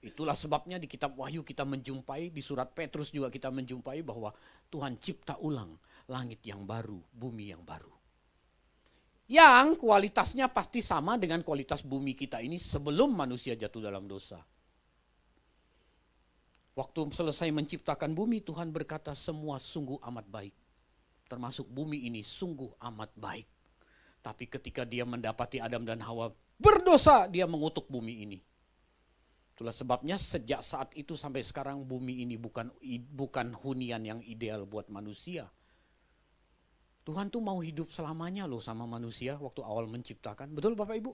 Itulah sebabnya di kitab Wahyu kita menjumpai, di surat Petrus juga kita menjumpai bahwa Tuhan cipta ulang langit yang baru, bumi yang baru. yang kualitasnya pasti sama dengan kualitas bumi kita ini sebelum manusia jatuh dalam dosa. Waktu selesai menciptakan bumi, Tuhan berkata semua sungguh amat baik. Termasuk bumi ini sungguh amat baik. Tapi ketika dia mendapati Adam dan Hawa berdosa, dia mengutuk bumi ini. Itulah sebabnya sejak saat itu sampai sekarang bumi ini bukan hunian yang ideal buat manusia. Tuhan tuh mau hidup selamanya loh sama manusia waktu awal menciptakan. Betul Bapak Ibu?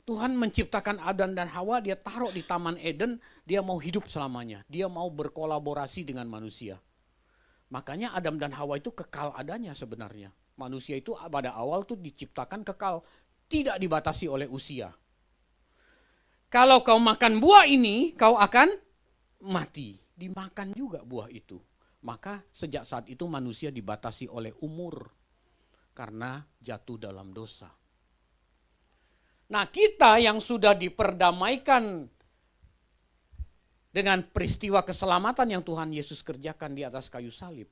Tuhan menciptakan Adam dan Hawa, dia taruh di Taman Eden, dia mau hidup selamanya. Dia mau berkolaborasi dengan manusia. Makanya Adam dan Hawa itu kekal adanya sebenarnya. Manusia itu pada awal tuh diciptakan kekal, tidak dibatasi oleh usia. Kalau kau makan buah ini, kau akan mati. Dimakan juga buah itu. Maka sejak saat itu manusia dibatasi oleh umur. Karena jatuh dalam dosa. Nah, kita yang sudah diperdamaikan dengan peristiwa keselamatan yang Tuhan Yesus kerjakan di atas kayu salib,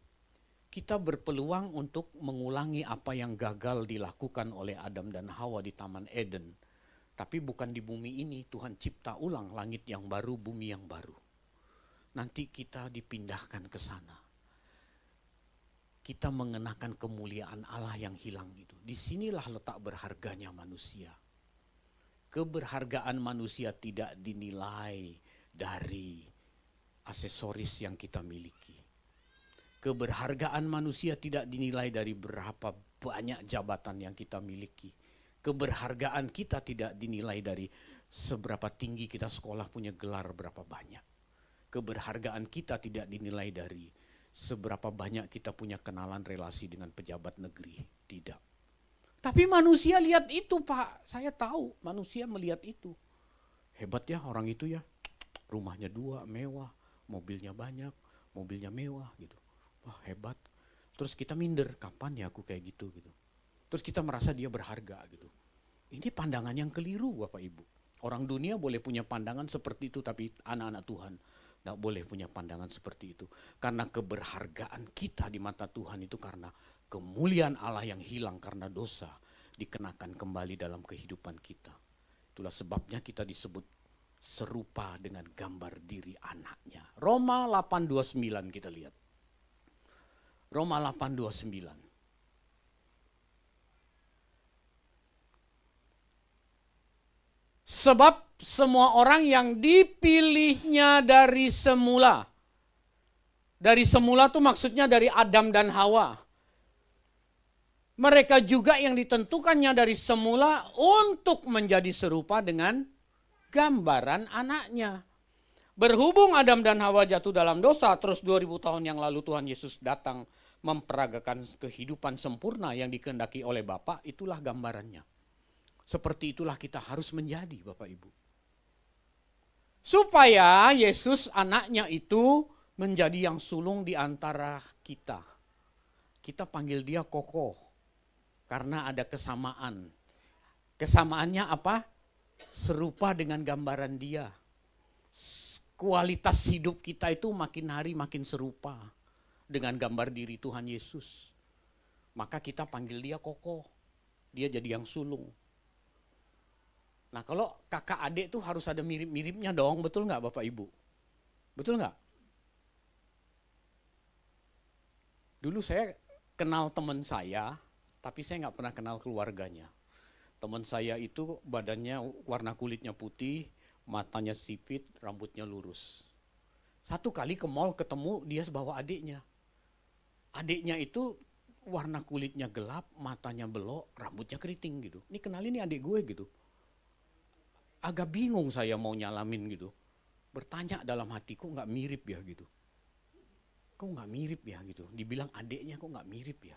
kita berpeluang untuk mengulangi apa yang gagal dilakukan oleh Adam dan Hawa di Taman Eden. Tapi bukan di bumi ini, Tuhan cipta ulang langit yang baru, bumi yang baru. Nanti kita dipindahkan ke sana. Kita mengenakan kemuliaan Allah yang hilang itu. Disinilah letak berharganya manusia. Keberhargaan manusia tidak dinilai dari aksesoris yang kita miliki. Keberhargaan manusia tidak dinilai dari berapa banyak jabatan yang kita miliki. Keberhargaan kita tidak dinilai dari seberapa tinggi kita sekolah punya gelar berapa banyak. Keberhargaan kita tidak dinilai dari seberapa banyak kita punya kenalan relasi dengan pejabat negeri. Tidak. Tapi manusia lihat itu Pak, saya tahu manusia melihat itu. Hebat ya orang itu ya, rumahnya 2, mewah, mobilnya banyak, mobilnya mewah gitu. Wah hebat. Terus kita minder, kapan ya aku kayak gitu gitu. Terus kita merasa dia berharga gitu. Ini pandangan yang keliru Bapak Ibu. Orang dunia boleh punya pandangan seperti itu, tapi anak-anak Tuhan tidak boleh punya pandangan seperti itu. Karena keberhargaan kita di mata Tuhan itu karena kemuliaan Allah yang hilang karena dosa dikenakan kembali dalam kehidupan kita. Itulah sebabnya kita disebut serupa dengan gambar diri anaknya. Roma 8:29 kita lihat. Roma 8:29. Sebab semua orang yang dipilihnya dari semula. Dari semula itu maksudnya dari Adam dan Hawa. Mereka juga yang ditentukannya dari semula untuk menjadi serupa dengan gambaran anaknya. Berhubung Adam dan Hawa jatuh dalam dosa, terus 2000 tahun yang lalu Tuhan Yesus datang memperagakan kehidupan sempurna yang dikehendaki oleh Bapa, itulah gambarannya. Seperti itulah kita harus menjadi Bapak Ibu. Supaya Yesus anaknya itu menjadi yang sulung di antara kita. Kita panggil dia kokoh. Karena ada kesamaan. Kesamaannya apa? Serupa dengan gambaran dia. Kualitas hidup kita itu makin hari makin serupa dengan gambar diri Tuhan Yesus. Maka kita panggil dia kokoh. Dia jadi yang sulung. Nah kalau kakak adik tuh harus ada mirip-miripnya dong, betul nggak Bapak Ibu? Betul nggak? Dulu saya kenal teman saya, tapi saya nggak pernah kenal keluarganya. Teman saya itu badannya warna kulitnya putih, matanya sipit, rambutnya lurus. Satu kali ke mall ketemu dia bawa adiknya. Adiknya itu warna kulitnya gelap, matanya belok, rambutnya keriting gitu. Ini kenalin nih adik gue gitu. Agak bingung saya mau nyalamin gitu. Bertanya dalam hati, kok nggak mirip ya gitu. Kok nggak mirip ya gitu. Dibilang adiknya kok nggak mirip ya.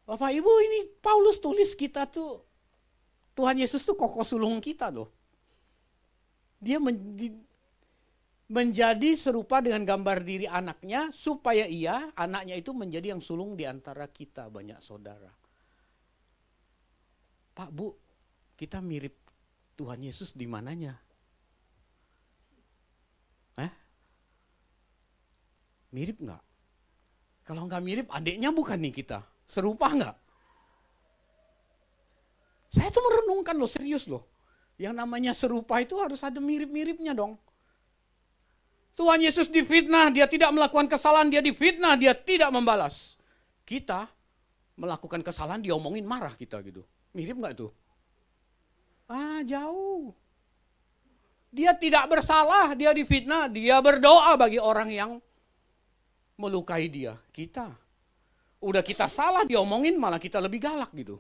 Bapak Ibu ini Paulus tulis kita tuh, Tuhan Yesus tuh kokoh sulung kita loh. Dia menjadi serupa dengan gambar diri anaknya supaya anaknya itu menjadi yang sulung di antara kita banyak saudara. Pak Bu, kita mirip Tuhan Yesus di mananya? Mirip nggak? Kalau nggak mirip, adiknya bukan nih kita. Serupa nggak? Saya tuh merenungkan loh, serius loh. Yang namanya serupa itu harus ada mirip-miripnya dong. Tuhan Yesus difitnah, dia tidak melakukan kesalahan, dia difitnah, dia tidak membalas. Kita melakukan kesalahan, diomongin, marah kita gitu. Mirip gak tuh? Jauh. Dia tidak bersalah, dia difitnah, dia berdoa bagi orang yang melukai dia. Kita. Udah kita salah, diomongin, malah kita lebih galak gitu.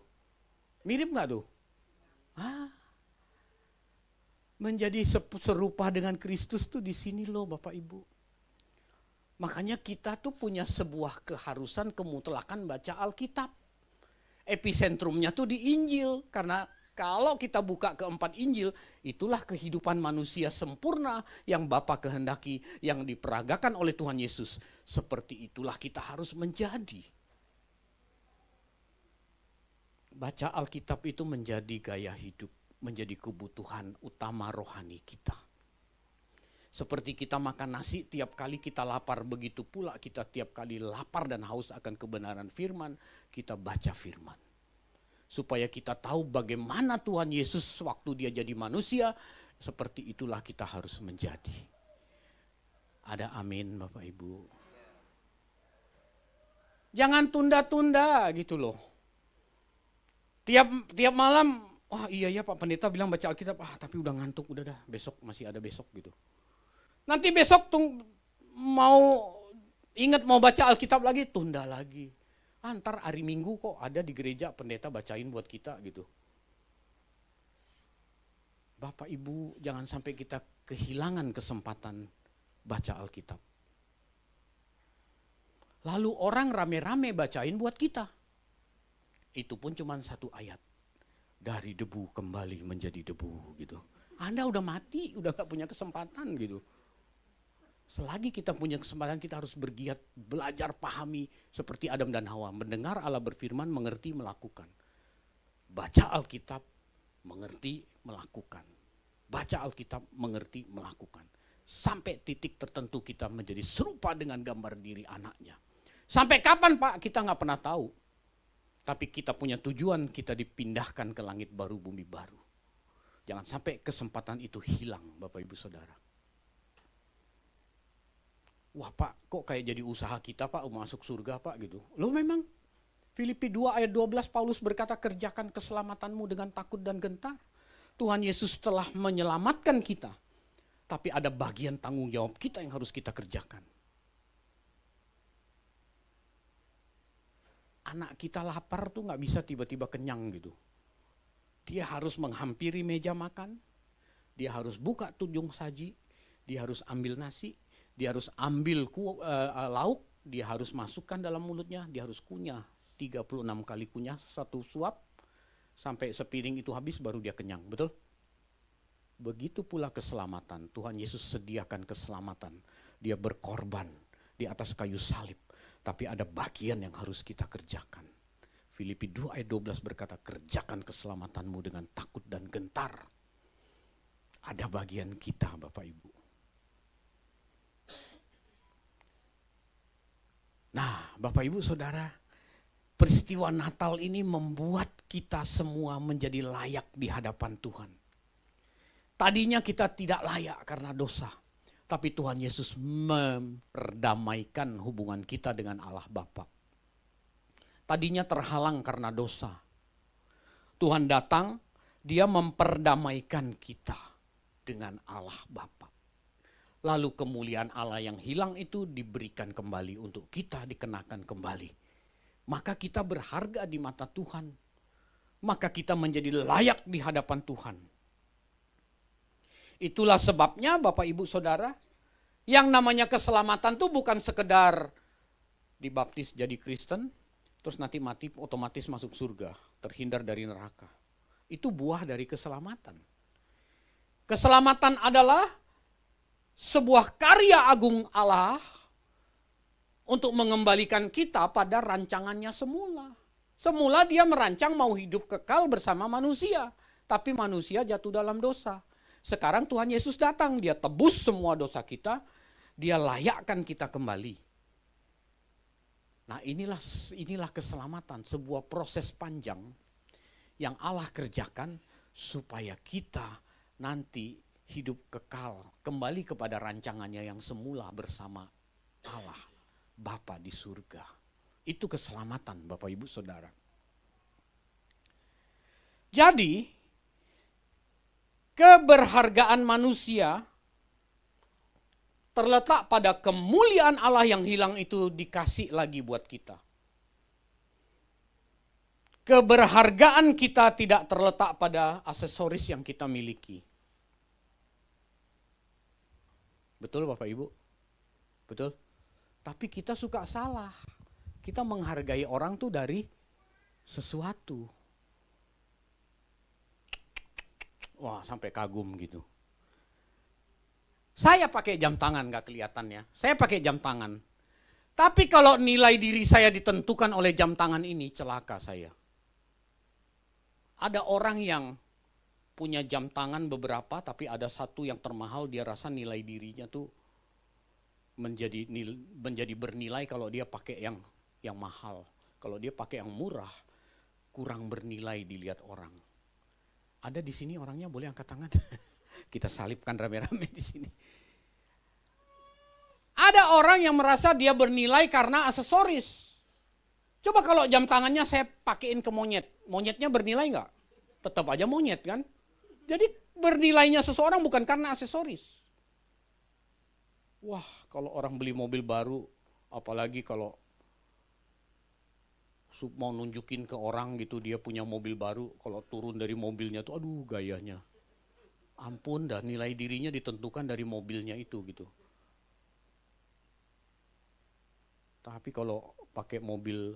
Mirip gak tuh? Menjadi serupa dengan Kristus tuh di sini loh Bapak Ibu. Makanya kita tuh punya sebuah keharusan kemutlakan baca Alkitab. Episentrumnya tuh di Injil. Karena kalau kita buka keempat Injil, itulah kehidupan manusia sempurna yang Bapa kehendaki, yang diperagakan oleh Tuhan Yesus. Seperti itulah kita harus menjadi. Baca Alkitab itu menjadi gaya hidup. Menjadi kebutuhan utama rohani kita. Seperti kita makan nasi, tiap kali kita lapar, begitu pula kita tiap kali lapar dan haus akan kebenaran firman, kita baca firman. Supaya kita tahu bagaimana Tuhan Yesus waktu dia jadi manusia, seperti itulah kita harus menjadi. Ada amin Bapak Ibu. Jangan tunda-tunda gitu loh. Tiap malam, wah iya ya Pak Pendeta bilang baca Alkitab, tapi udah ngantuk, udah dah besok, masih ada besok gitu. Nanti besok mau ingat mau baca Alkitab lagi, tunda lagi. Ntar hari Minggu kok ada di gereja pendeta bacain buat kita gitu. Bapak Ibu jangan sampai kita kehilangan kesempatan baca Alkitab. Lalu orang rame-rame bacain buat kita. Itu pun cuma satu ayat. Dari debu kembali menjadi debu gitu. Anda udah mati, udah gak punya kesempatan gitu. Selagi kita punya kesempatan, kita harus bergiat, belajar, pahami seperti Adam dan Hawa. Mendengar Allah berfirman, mengerti, melakukan. Baca Alkitab, mengerti, melakukan. Baca Alkitab, mengerti, melakukan. Sampai titik tertentu kita menjadi serupa dengan gambar diri anaknya. Sampai kapan Pak? Kita gak pernah tahu. Tapi kita punya tujuan, kita dipindahkan ke langit baru, bumi baru. Jangan sampai kesempatan itu hilang Bapak Ibu Saudara. Wah Pak, kok kayak jadi usaha kita Pak, masuk surga Pak gitu. Loh memang, Filipi 2 ayat 12 Paulus berkata, kerjakan keselamatanmu dengan takut dan gentar. Tuhan Yesus telah menyelamatkan kita. Tapi ada bagian tanggung jawab kita yang harus kita kerjakan. Anak kita lapar tuh gak bisa tiba-tiba kenyang gitu. Dia harus menghampiri meja makan, dia harus buka tunjung saji, dia harus ambil nasi, dia harus ambil lauk, dia harus masukkan dalam mulutnya, dia harus kunyah. 36 kali kunyah, satu suap, sampai sepiring itu habis baru dia kenyang, betul? Begitu pula keselamatan, Tuhan Yesus sediakan keselamatan. Dia berkorban di atas kayu salib. Tapi ada bagian yang harus kita kerjakan. Filipi 2 ayat 12 berkata, kerjakan keselamatanmu dengan takut dan gentar. Ada bagian kita Bapak Ibu. Nah Bapak Ibu Saudara, peristiwa Natal ini membuat kita semua menjadi layak di hadapan Tuhan. Tadinya kita tidak layak karena dosa. Tapi Tuhan Yesus memperdamaikan hubungan kita dengan Allah Bapa. Tadinya terhalang karena dosa. Tuhan datang, dia memperdamaikan kita dengan Allah Bapa. Lalu kemuliaan Allah yang hilang itu diberikan kembali untuk kita dikenakan kembali. Maka kita berharga di mata Tuhan. Maka kita menjadi layak di hadapan Tuhan. Itulah sebabnya Bapak Ibu Saudara, yang namanya keselamatan tuh bukan sekedar dibaptis jadi Kristen, terus nanti mati otomatis masuk surga, terhindar dari neraka. Itu buah dari keselamatan. Keselamatan adalah sebuah karya agung Allah untuk mengembalikan kita pada rancangannya semula. Semula dia merancang mau hidup kekal bersama manusia, tapi manusia jatuh dalam dosa. Sekarang Tuhan Yesus datang, dia tebus semua dosa kita, dia layakkan kita kembali. Nah inilah keselamatan, sebuah proses panjang yang Allah kerjakan supaya kita nanti hidup kekal, kembali kepada rancangannya yang semula bersama Allah, Bapa di surga. Itu keselamatan Bapak Ibu Saudara. Jadi, keberhargaan manusia terletak pada kemuliaan Allah yang hilang itu dikasih lagi buat kita. Keberhargaan kita tidak terletak pada aksesoris yang kita miliki. Betul Bapak Ibu? Betul? Tapi kita suka salah. Kita menghargai orang tuh dari sesuatu. Wah, sampai kagum gitu. Saya pakai jam tangan, gak kelihatan ya. Saya pakai jam tangan. Tapi kalau nilai diri saya ditentukan oleh jam tangan ini, celaka saya. Ada orang yang punya jam tangan beberapa, tapi ada satu yang termahal, dia rasa nilai dirinya tuh menjadi bernilai kalau dia pakai yang mahal. Kalau dia pakai yang murah, kurang bernilai dilihat orang. Ada di sini orangnya, boleh angkat tangan? Kita salibkan rame-rame di sini. Ada orang yang merasa dia bernilai karena aksesoris. Coba kalau jam tangannya saya pakein ke monyet, monyetnya bernilai nggak? Tetap aja monyet kan? Jadi bernilainya seseorang bukan karena aksesoris. Wah, kalau orang beli mobil baru, apalagi kalau mau nunjukin ke orang gitu dia punya mobil baru, kalau turun dari mobilnya tuh aduh gayanya. Ampun dah, nilai dirinya ditentukan dari mobilnya itu gitu. Tapi kalau pakai mobil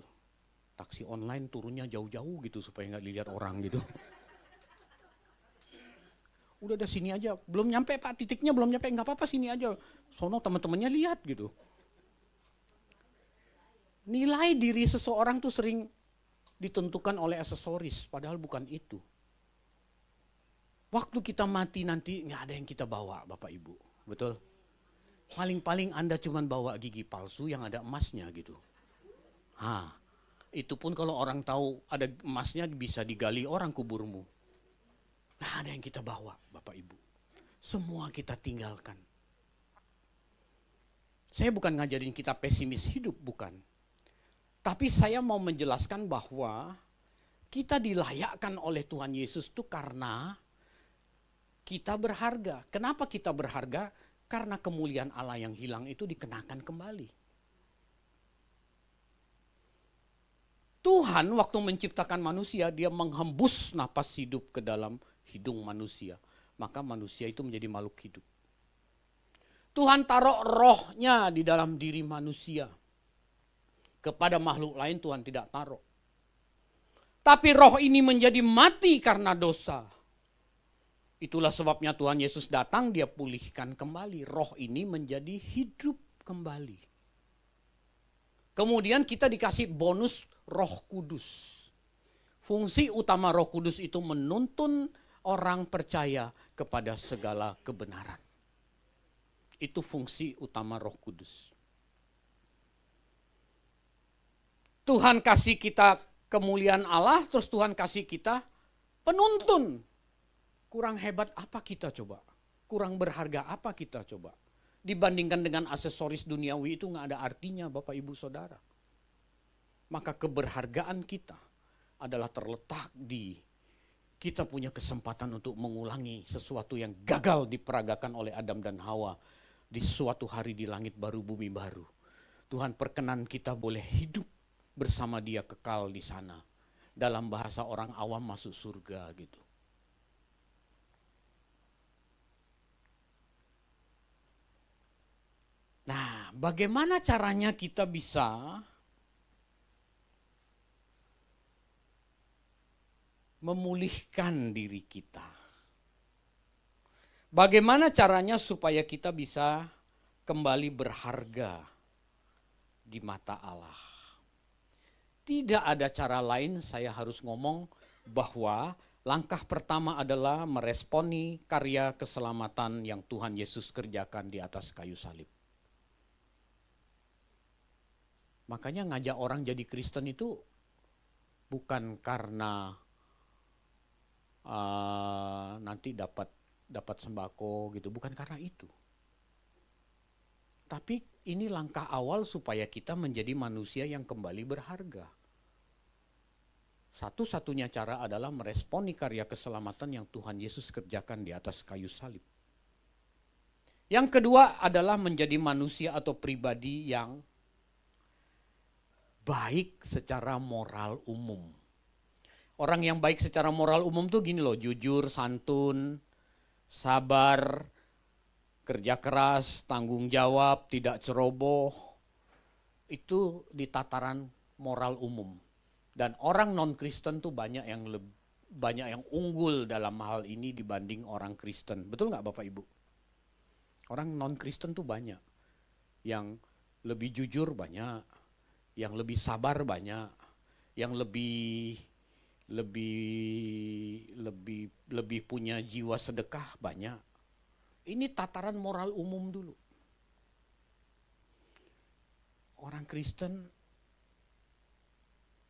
taksi online turunnya jauh-jauh gitu supaya nggak dilihat orang gitu. Udah ada sini aja, belum nyampe Pak, titiknya belum nyampe, nggak apa-apa sini aja. Sono teman-temannya lihat gitu. Nilai diri seseorang tuh sering ditentukan oleh aksesoris, padahal bukan itu. Waktu kita mati nanti nggak ada yang kita bawa Bapak Ibu, betul? Paling-paling Anda cuma bawa gigi palsu yang ada emasnya gitu. Itu pun kalau orang tahu ada emasnya bisa digali orang kuburmu. Nah ada yang kita bawa Bapak Ibu. Semua kita tinggalkan. Saya bukan ngajarin kita pesimis hidup, bukan. Tapi saya mau menjelaskan bahwa kita dilayakkan oleh Tuhan Yesus itu karena kita berharga. Kenapa kita berharga? Karena kemuliaan Allah yang hilang itu dikenakan kembali. Tuhan waktu menciptakan manusia, dia menghembus napas hidup ke dalam hidung manusia. Maka manusia itu menjadi makhluk hidup. Tuhan taruh rohnya di dalam diri manusia. Kepada makhluk lain Tuhan tidak taruh. Tapi roh ini menjadi mati karena dosa. Itulah sebabnya Tuhan Yesus datang, dia pulihkan kembali. Roh ini menjadi hidup kembali. Kemudian kita dikasih bonus Roh Kudus. Fungsi utama Roh Kudus itu menuntun orang percaya kepada segala kebenaran. Itu fungsi utama Roh Kudus. Tuhan kasih kita kemuliaan Allah, terus Tuhan kasih kita penuntun. Kurang hebat apa kita coba? Kurang berharga apa kita coba? Dibandingkan dengan aksesoris duniawi itu nggak ada artinya Bapak Ibu Saudara. Maka keberhargaan kita adalah terletak di kita punya kesempatan untuk mengulangi sesuatu yang gagal diperagakan oleh Adam dan Hawa di suatu hari di langit baru, bumi baru. Tuhan perkenan kita boleh hidup bersama dia kekal di sana. Dalam bahasa orang awam masuk surga gitu. Nah, bagaimana caranya kita bisa memulihkan diri kita? Bagaimana caranya supaya kita bisa kembali berharga di mata Allah? Tidak ada cara lain, saya harus ngomong bahwa langkah pertama adalah meresponi karya keselamatan yang Tuhan Yesus kerjakan di atas kayu salib. Makanya ngajak orang jadi Kristen itu bukan karena nanti dapat sembako gitu, bukan karena itu. Tapi ini langkah awal supaya kita menjadi manusia yang kembali berharga. Satu-satunya cara adalah meresponi karya keselamatan yang Tuhan Yesus kerjakan di atas kayu salib. Yang kedua adalah menjadi manusia atau pribadi yang baik secara moral umum. Orang yang baik secara moral umum tuh gini loh, jujur, santun, sabar, kerja keras, tanggung jawab, tidak ceroboh. Itu di tataran moral umum. Dan orang non-Kristen tuh banyak yang unggul dalam hal ini dibanding orang Kristen. Betul nggak Bapak Ibu? Orang non-Kristen tuh banyak. Yang lebih jujur banyak, yang lebih sabar banyak, yang lebih punya jiwa sedekah banyak. Ini tataran moral umum dulu. Orang Kristen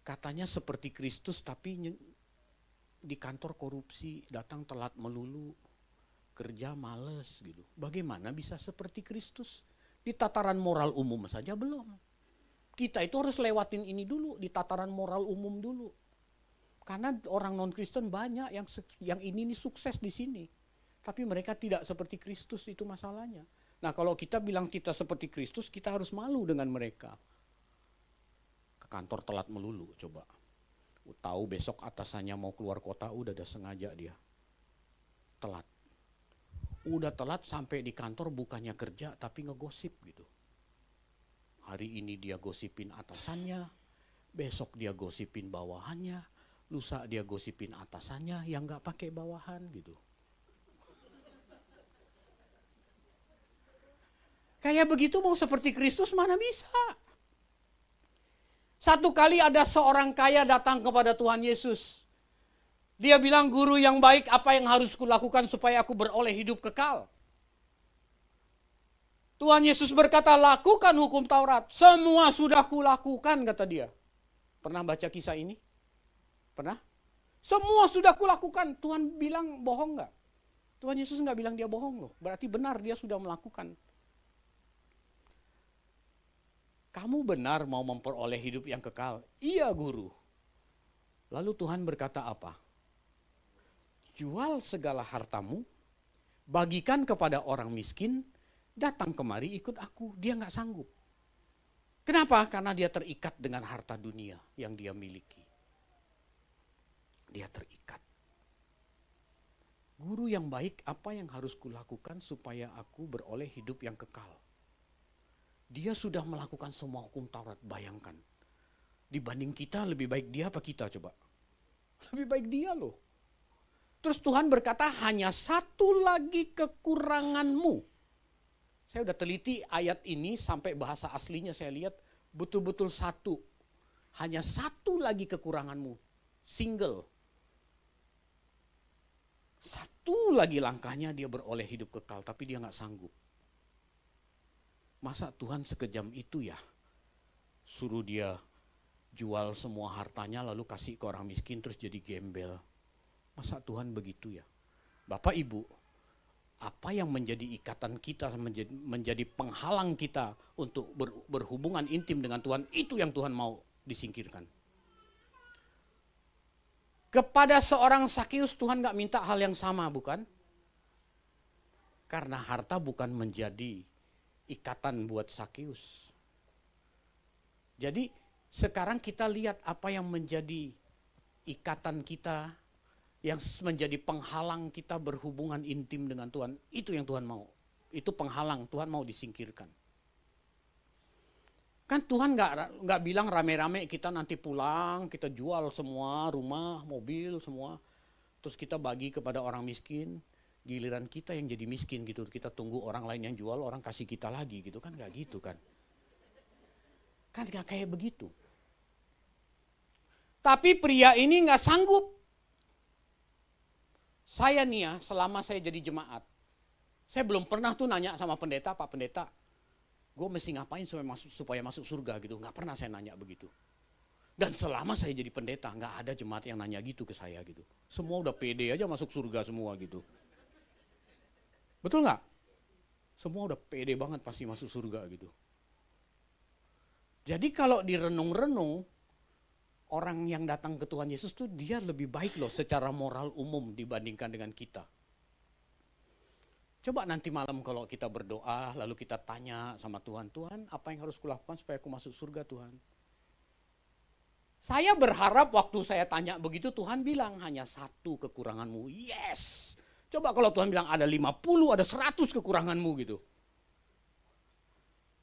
katanya seperti Kristus tapi di kantor korupsi, datang telat melulu, kerja males gitu. Bagaimana bisa seperti Kristus? Di tataran moral umum saja belum. Kita itu harus lewatin ini dulu, di tataran moral umum dulu. Karena orang non-Kristen banyak yang ini sukses di sini. Tapi mereka tidak seperti Kristus, itu masalahnya. Nah kalau kita bilang kita seperti Kristus, kita harus malu dengan mereka. Ke kantor telat melulu, coba. Tahu besok atasannya mau keluar kota, udah sengaja dia. Telat. Udah telat sampai di kantor bukannya kerja, tapi ngegosip gitu. Hari ini dia gosipin atasannya, besok dia gosipin bawahannya, lusa dia gosipin atasannya yang gak pakai bawahan gitu. Kayak begitu mau seperti Kristus mana bisa. Satu kali ada seorang kaya datang kepada Tuhan Yesus. Dia bilang, guru yang baik, apa yang harus kulakukan supaya aku beroleh hidup kekal? Tuhan Yesus berkata, lakukan hukum Taurat. Semua sudah kulakukan, kata dia. Pernah baca kisah ini? Pernah? Semua sudah kulakukan. Tuhan bilang bohong nggak? Tuhan Yesus nggak bilang dia bohong loh. Berarti benar dia sudah melakukan. Kamu benar mau memperoleh hidup yang kekal? Iya guru. Lalu Tuhan berkata apa? Jual segala hartamu, bagikan kepada orang miskin, datang kemari ikut aku. Dia nggak sanggup. Kenapa? Karena dia terikat dengan harta dunia yang dia miliki. Dia terikat. Guru yang baik, apa yang harus kulakukan supaya aku beroleh hidup yang kekal? Dia sudah melakukan semua hukum Taurat, bayangkan. Dibanding kita, lebih baik dia apa kita coba? Lebih baik dia loh. Terus Tuhan berkata, hanya satu lagi kekuranganmu. Saya udah teliti ayat ini sampai bahasa aslinya saya lihat, betul-betul satu. Hanya satu lagi kekuranganmu. Single. Satu lagi langkahnya dia beroleh hidup kekal, tapi dia gak sanggup. Masa Tuhan sekejam itu ya? Suruh dia jual semua hartanya lalu kasih ke orang miskin terus jadi gembel. Masa Tuhan begitu ya? Bapak Ibu, apa yang menjadi ikatan kita, menjadi penghalang kita untuk berhubungan intim dengan Tuhan, itu yang Tuhan mau disingkirkan. Kepada seorang Sakeus Tuhan gak minta hal yang sama, bukan? Karena harta bukan menjadi ikatan buat Sakeus. Jadi sekarang kita lihat apa yang menjadi ikatan kita, yang menjadi penghalang kita berhubungan intim dengan Tuhan. Itu yang Tuhan mau. Itu penghalang, Tuhan mau disingkirkan. Kan Tuhan nggak bilang rame-rame kita nanti pulang, kita jual semua rumah, mobil, semua. Terus kita bagi kepada orang miskin. Giliran kita yang jadi miskin gitu, kita tunggu orang lain yang jual, orang kasih kita lagi gitu kan, nggak gitu kan. Kan nggak kayak begitu. Tapi pria ini nggak sanggup. Saya nih ya, selama saya jadi jemaat, saya belum pernah tuh nanya sama pendeta, Pak Pendeta, gue mesti ngapain supaya masuk surga gitu, nggak pernah saya nanya begitu. Dan selama saya jadi pendeta, nggak ada jemaat yang nanya gitu ke saya gitu. Semua udah pede aja masuk surga semua gitu. Betul nggak? Semua udah pede banget pasti masuk surga gitu. Jadi kalau direnung-renung, orang yang datang ke Tuhan Yesus tuh dia lebih baik loh secara moral umum dibandingkan dengan kita. Coba nanti malam kalau kita berdoa, lalu kita tanya sama Tuhan, Tuhan apa yang harus kulakukan supaya aku masuk surga Tuhan? Saya berharap waktu saya tanya begitu Tuhan bilang hanya 1 kekuranganmu. Yes! Coba kalau Tuhan bilang ada 50, ada 100 kekuranganmu gitu.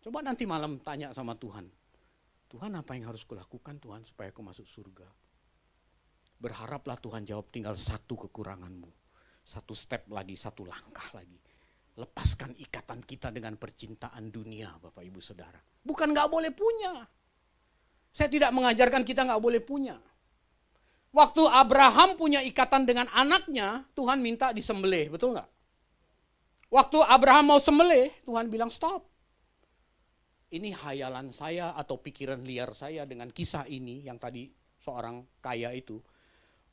Coba nanti malam tanya sama Tuhan. Tuhan apa yang harus kulakukan Tuhan supaya aku masuk surga? Berharaplah Tuhan jawab tinggal 1 kekuranganmu. 1 step lagi, 1 langkah lagi. Lepaskan ikatan kita dengan percintaan dunia Bapak Ibu Saudara. Bukan gak boleh punya. Saya tidak mengajarkan kita gak boleh punya. Waktu Abraham punya ikatan dengan anaknya, Tuhan minta disembelih, betul gak? Waktu Abraham mau sembelih, Tuhan bilang stop. Ini hayalan saya atau pikiran liar saya dengan kisah ini yang tadi seorang kaya itu.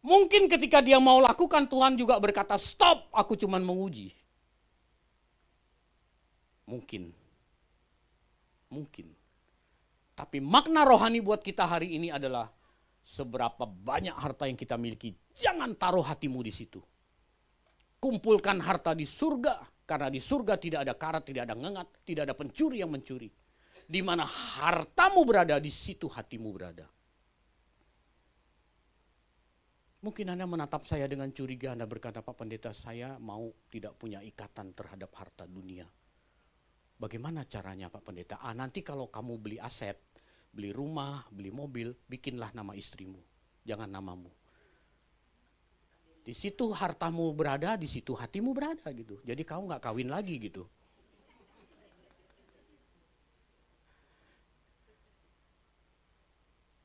Mungkin ketika dia mau lakukan Tuhan juga berkata stop, aku cuma menguji. Mungkin. Tapi makna rohani buat kita hari ini adalah seberapa banyak harta yang kita miliki. Jangan taruh hatimu di situ. Kumpulkan harta di surga. Karena di surga tidak ada karat, tidak ada ngengat, tidak ada pencuri yang mencuri. Di mana hartamu berada, di situ hatimu berada. Mungkin Anda menatap saya dengan curiga, Anda berkata, Pak Pendeta, saya mau tidak punya ikatan terhadap harta dunia. Bagaimana caranya Pak Pendeta? Nanti kalau kamu beli aset, beli rumah, beli mobil, bikinlah nama istrimu, jangan namamu. Di situ hartamu berada, di situ hatimu berada gitu. Jadi kau nggak kawin lagi gitu.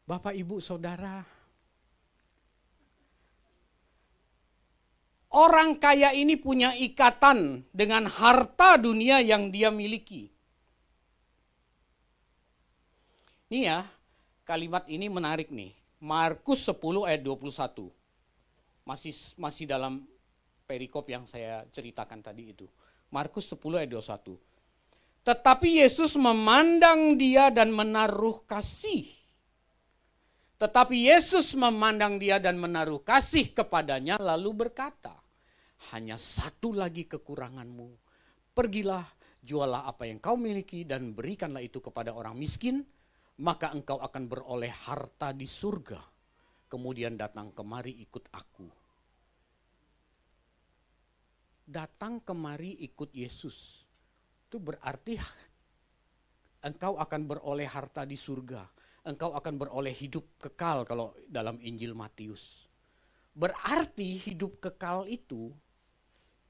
Bapak, Ibu, Saudara, orang kaya ini punya ikatan dengan harta dunia yang dia miliki. Nih ya, kalimat ini menarik nih. Markus 10 ayat 21. Masih dalam perikop yang saya ceritakan tadi itu. Markus 10 ayat 21. Tetapi Yesus memandang dia dan menaruh kasih. Tetapi Yesus memandang dia dan menaruh kasih kepadanya lalu berkata, hanya 1 lagi kekuranganmu. Pergilah, jualah apa yang kau miliki dan berikanlah itu kepada orang miskin, maka engkau akan beroleh harta di surga. Kemudian datang kemari ikut aku. Datang kemari ikut Yesus. Itu berarti engkau akan beroleh harta di surga. Engkau akan beroleh hidup kekal kalau dalam Injil Matius. Berarti hidup kekal itu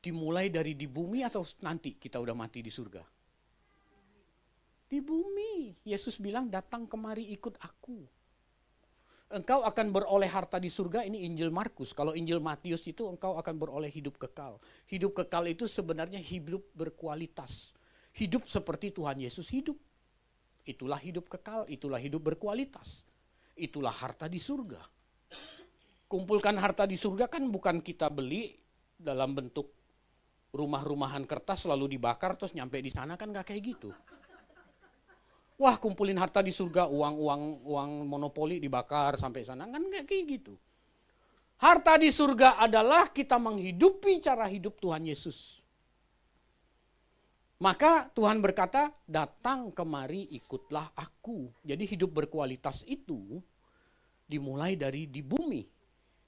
dimulai dari di bumi atau nanti kita udah mati di surga? Di bumi. Yesus bilang datang kemari ikut aku. Engkau akan beroleh harta di surga, ini Injil Markus. Kalau Injil Matius itu engkau akan beroleh hidup kekal. Hidup kekal itu sebenarnya hidup berkualitas. Hidup seperti Tuhan Yesus hidup. Itulah hidup kekal, itulah hidup berkualitas. Itulah harta di surga. Kumpulkan harta di surga kan bukan kita beli dalam bentuk rumah-rumahan kertas lalu dibakar terus nyampe di sana, kan gak kayak gitu. Wah, kumpulin harta di surga, uang monopoli dibakar sampai sana, kan gak kayak gitu. Harta di surga adalah kita menghidupi cara hidup Tuhan Yesus. Maka Tuhan berkata, datang kemari ikutlah aku. Jadi hidup berkualitas itu dimulai dari di bumi.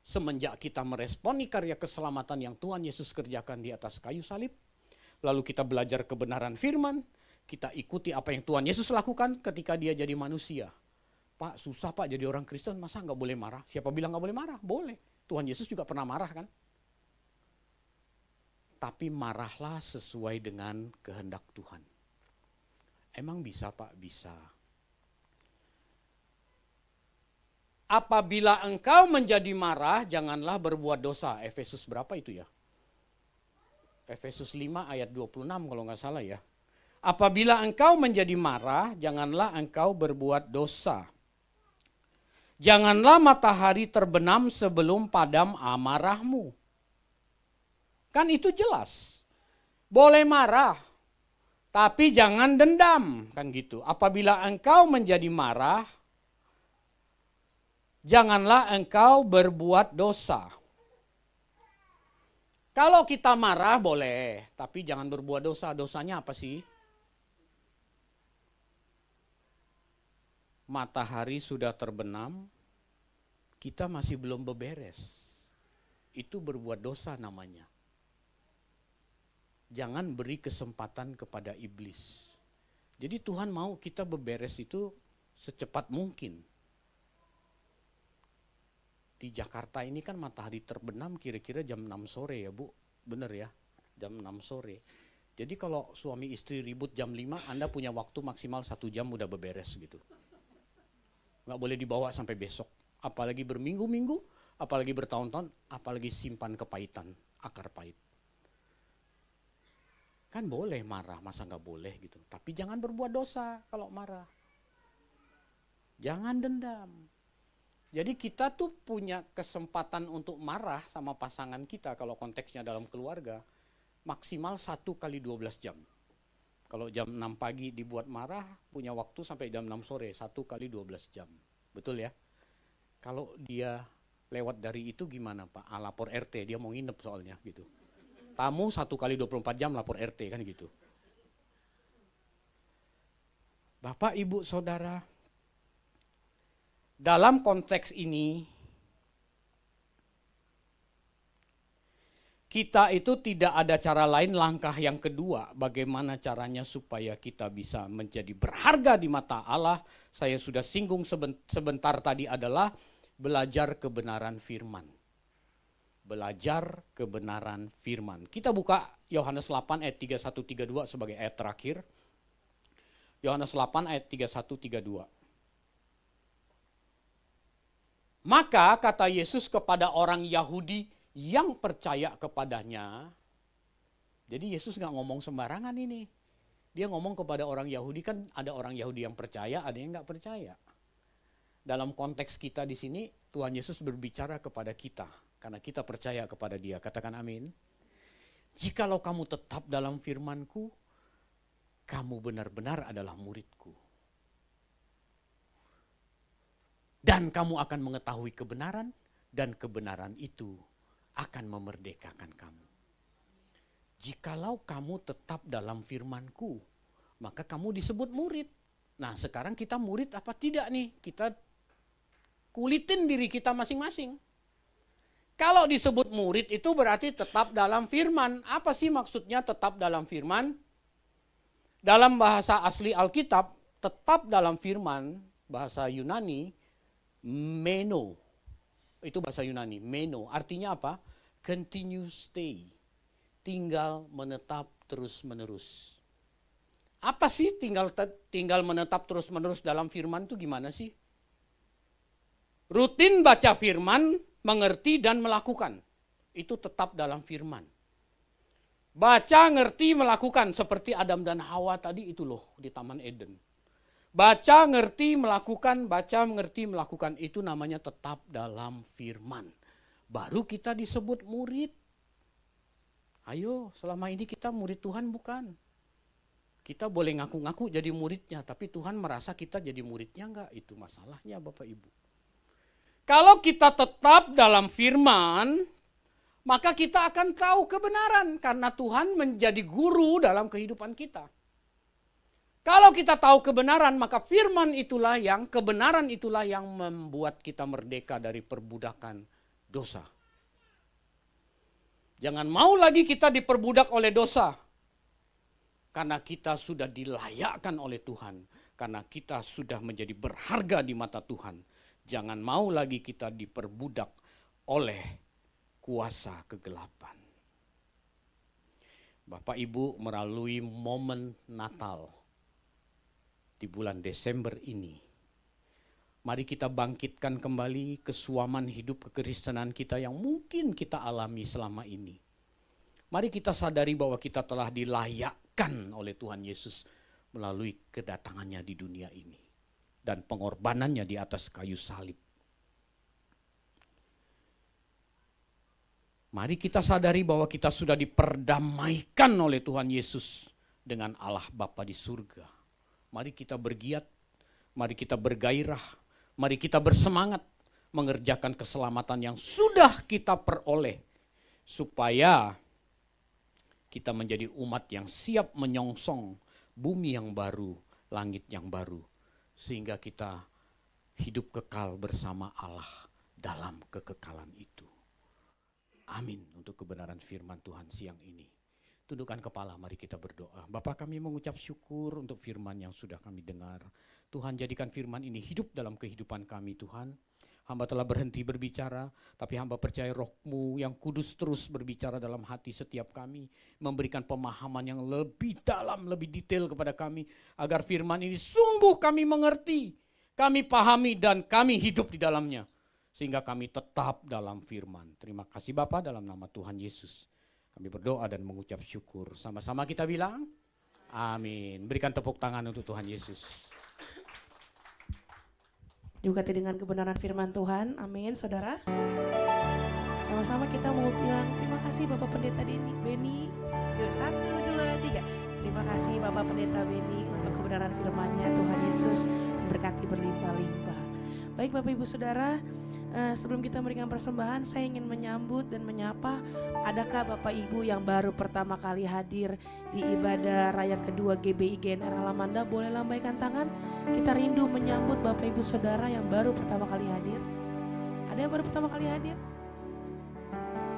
Semenjak kita meresponi karya keselamatan yang Tuhan Yesus kerjakan di atas kayu salib. Lalu kita belajar kebenaran firman. Kita ikuti apa yang Tuhan Yesus lakukan ketika dia jadi manusia. Pak, susah Pak jadi orang Kristen, masa gak boleh marah? Siapa bilang gak boleh marah? Boleh. Tuhan Yesus juga pernah marah kan? Tapi marahlah sesuai dengan kehendak Tuhan. Emang bisa Pak? Bisa. Apabila engkau menjadi marah, janganlah berbuat dosa. Efesus berapa itu ya? Efesus 5 ayat 26 kalau nggak salah ya. Apabila engkau menjadi marah, janganlah engkau berbuat dosa. Janganlah matahari terbenam sebelum padam amarahmu. Kan itu jelas. Boleh marah, tapi jangan dendam, kan gitu. Apabila engkau menjadi marah, janganlah engkau berbuat dosa. Kalau kita marah boleh, tapi jangan berbuat dosa. Dosanya apa sih? Matahari sudah terbenam, kita masih belum beberes. Itu berbuat dosa namanya. Jangan beri kesempatan kepada iblis. Jadi Tuhan mau kita beberes itu secepat mungkin. Di Jakarta ini kan matahari terbenam kira-kira jam 6 sore ya Bu, bener ya, jam 6 sore. Jadi kalau suami istri ribut jam 5, Anda punya waktu maksimal 1 jam udah beberes gitu. Nggak boleh dibawa sampai besok, apalagi berminggu-minggu, apalagi bertahun-tahun, apalagi simpan kepahitan, akar pahit. Kan boleh marah, masa nggak boleh gitu. Tapi jangan berbuat dosa kalau marah. Jangan dendam. Jadi kita tuh punya kesempatan untuk marah sama pasangan kita kalau konteksnya dalam keluarga. Maksimal 1 kali 12 jam. Kalau jam 6 pagi dibuat marah, punya waktu sampai jam 6 sore, 1 kali 12 jam. Betul ya? Kalau dia lewat dari itu gimana Pak? Lapor RT, dia mau nginep soalnya gitu. Tamu 1 kali 24 jam lapor RT kan gitu. Bapak, Ibu, Saudara, dalam konteks ini, kita itu tidak ada cara lain, langkah yang kedua, bagaimana caranya supaya kita bisa menjadi berharga di mata Allah. Saya sudah singgung sebentar tadi adalah belajar kebenaran firman. Belajar kebenaran firman. Kita buka Yohanes 8 ayat 31-32 sebagai ayat terakhir. Yohanes 8 ayat 31-32. Maka kata Yesus kepada orang Yahudi yang percaya kepadanya. Jadi Yesus nggak ngomong sembarangan ini. Dia ngomong kepada orang Yahudi, kan ada orang Yahudi yang percaya, ada yang nggak percaya. Dalam konteks kita di sini, Tuhan Yesus berbicara kepada kita. Karena kita percaya kepada Dia. Katakan amin. Jikalau kamu tetap dalam firman-Ku, kamu benar-benar adalah murid-Ku. Dan kamu akan mengetahui kebenaran, dan kebenaran itu akan memerdekakan kamu. Jikalau kamu tetap dalam firman-Ku, maka kamu disebut murid. Nah, sekarang kita murid apa tidak nih? Kita kulitin diri kita masing-masing. Kalau disebut murid itu berarti tetap dalam firman. Apa sih maksudnya tetap dalam firman? Dalam bahasa asli Alkitab, tetap dalam firman, bahasa Yunani, meno. Itu bahasa Yunani, meno. Artinya apa? Continue stay. Tinggal menetap terus-menerus. Apa sih tinggal menetap terus-menerus dalam firman itu gimana sih? Rutin baca firman, mengerti dan melakukan. Itu tetap dalam firman. Baca, ngerti, melakukan. Seperti Adam dan Hawa tadi itu loh di Taman Eden. Baca, ngerti, melakukan, baca, mengerti, melakukan. Itu namanya tetap dalam firman. Baru kita disebut murid. Ayo, selama ini kita murid Tuhan bukan? Kita boleh ngaku-ngaku jadi muridnya, tapi Tuhan merasa kita jadi muridnya enggak? Itu masalahnya Bapak Ibu. Kalau kita tetap dalam firman, maka kita akan tahu kebenaran. Karena Tuhan menjadi guru dalam kehidupan kita. Kalau kita tahu kebenaran, maka kebenaran itulah yang membuat kita merdeka dari perbudakan dosa. Jangan mau lagi kita diperbudak oleh dosa. Karena kita sudah dilayakkan oleh Tuhan. Karena kita sudah menjadi berharga di mata Tuhan. Jangan mau lagi kita diperbudak oleh kuasa kegelapan. Bapak Ibu, melalui momen Natal di bulan Desember ini, mari kita bangkitkan kembali kesuaman hidup kekristenan kita yang mungkin kita alami selama ini. Mari kita sadari bahwa kita telah dilayakkan oleh Tuhan Yesus melalui kedatangannya di dunia ini dan pengorbanannya di atas kayu salib. Mari kita sadari bahwa kita sudah diperdamaikan oleh Tuhan Yesus dengan Allah Bapa di surga. Mari kita bergiat, mari kita bergairah, mari kita bersemangat mengerjakan keselamatan yang sudah kita peroleh, supaya kita menjadi umat yang siap menyongsong bumi yang baru, langit yang baru, sehingga kita hidup kekal bersama Allah dalam kekekalan itu. Amin untuk kebenaran firman Tuhan siang ini. Tundukkan kepala, mari kita berdoa. Bapa, kami mengucap syukur untuk firman yang sudah kami dengar. Tuhan, jadikan firman ini hidup dalam kehidupan kami, Tuhan. Hamba telah berhenti berbicara, tapi hamba percaya Roh-Mu yang kudus terus berbicara dalam hati setiap kami, memberikan pemahaman yang lebih dalam, lebih detail kepada kami, agar firman ini sungguh kami mengerti, kami pahami, dan kami hidup di dalamnya, sehingga kami tetap dalam firman. Terima kasih Bapa, dalam nama Tuhan Yesus kami berdoa dan mengucap syukur. Sama-sama kita bilang, amin. Berikan tepuk tangan untuk Tuhan Yesus. Diberkati dengan kebenaran firman Tuhan, amin saudara. Sama-sama kita mau bilang terima kasih Bapak Pendeta Beni. Yuk 1, 2, 3. Terima kasih Bapak Pendeta Beni untuk kebenaran firman-Nya. Tuhan Yesus memberkati berlimpah-limpah. Baik Bapak Ibu Saudara, sebelum kita memberikan persembahan, saya ingin menyambut dan menyapa, adakah Bapak Ibu yang baru pertama kali hadir di ibadah raya kedua GBI GNR Alamanda? Boleh lambaikan tangan. Kita rindu menyambut Bapak Ibu Saudara yang baru pertama kali hadir. Ada yang baru pertama kali hadir?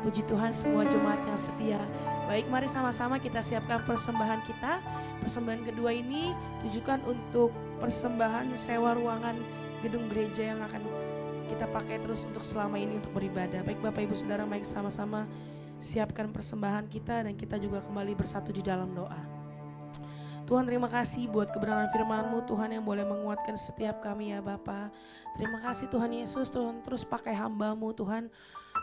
Puji Tuhan, semua jemaat yang setia. Baik, mari sama-sama kita siapkan persembahan kita. Persembahan kedua ini tujukan untuk persembahan sewa ruangan gedung gereja yang akan kita pakai terus untuk selama ini untuk beribadah. Baik Bapak Ibu Saudara, mari sama-sama siapkan persembahan kita dan kita juga kembali bersatu di dalam doa. Tuhan, terima kasih buat kebenaran firman-Mu, Tuhan, yang boleh menguatkan setiap kami ya Bapa. Terima kasih Tuhan Yesus, Tuhan terus pakai hamba-Mu Tuhan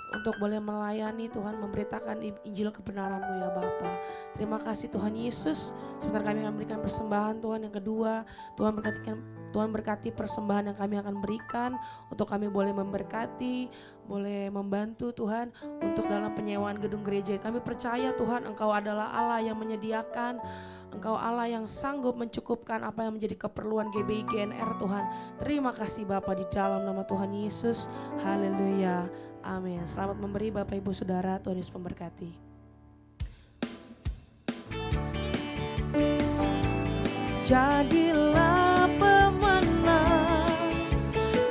untuk boleh melayani Tuhan, memberitakan Injil kebenaran-Mu ya Bapa. Terima kasih Tuhan Yesus. Sebentar kami akan memberikan persembahan Tuhan yang kedua. Tuhan berkati persembahan yang kami akan berikan, untuk kami boleh memberkati, boleh membantu Tuhan untuk dalam penyewaan gedung gereja. Kami percaya Tuhan, Engkau adalah Allah yang menyediakan, Engkau Allah yang sanggup mencukupkan apa yang menjadi keperluan GBI GNR Tuhan. Terima kasih Bapa, di dalam nama Tuhan Yesus. Haleluya. Amin. Selamat memberi Bapak Ibu Saudara, Tuhan Yesus memberkati. Jadilah pemenang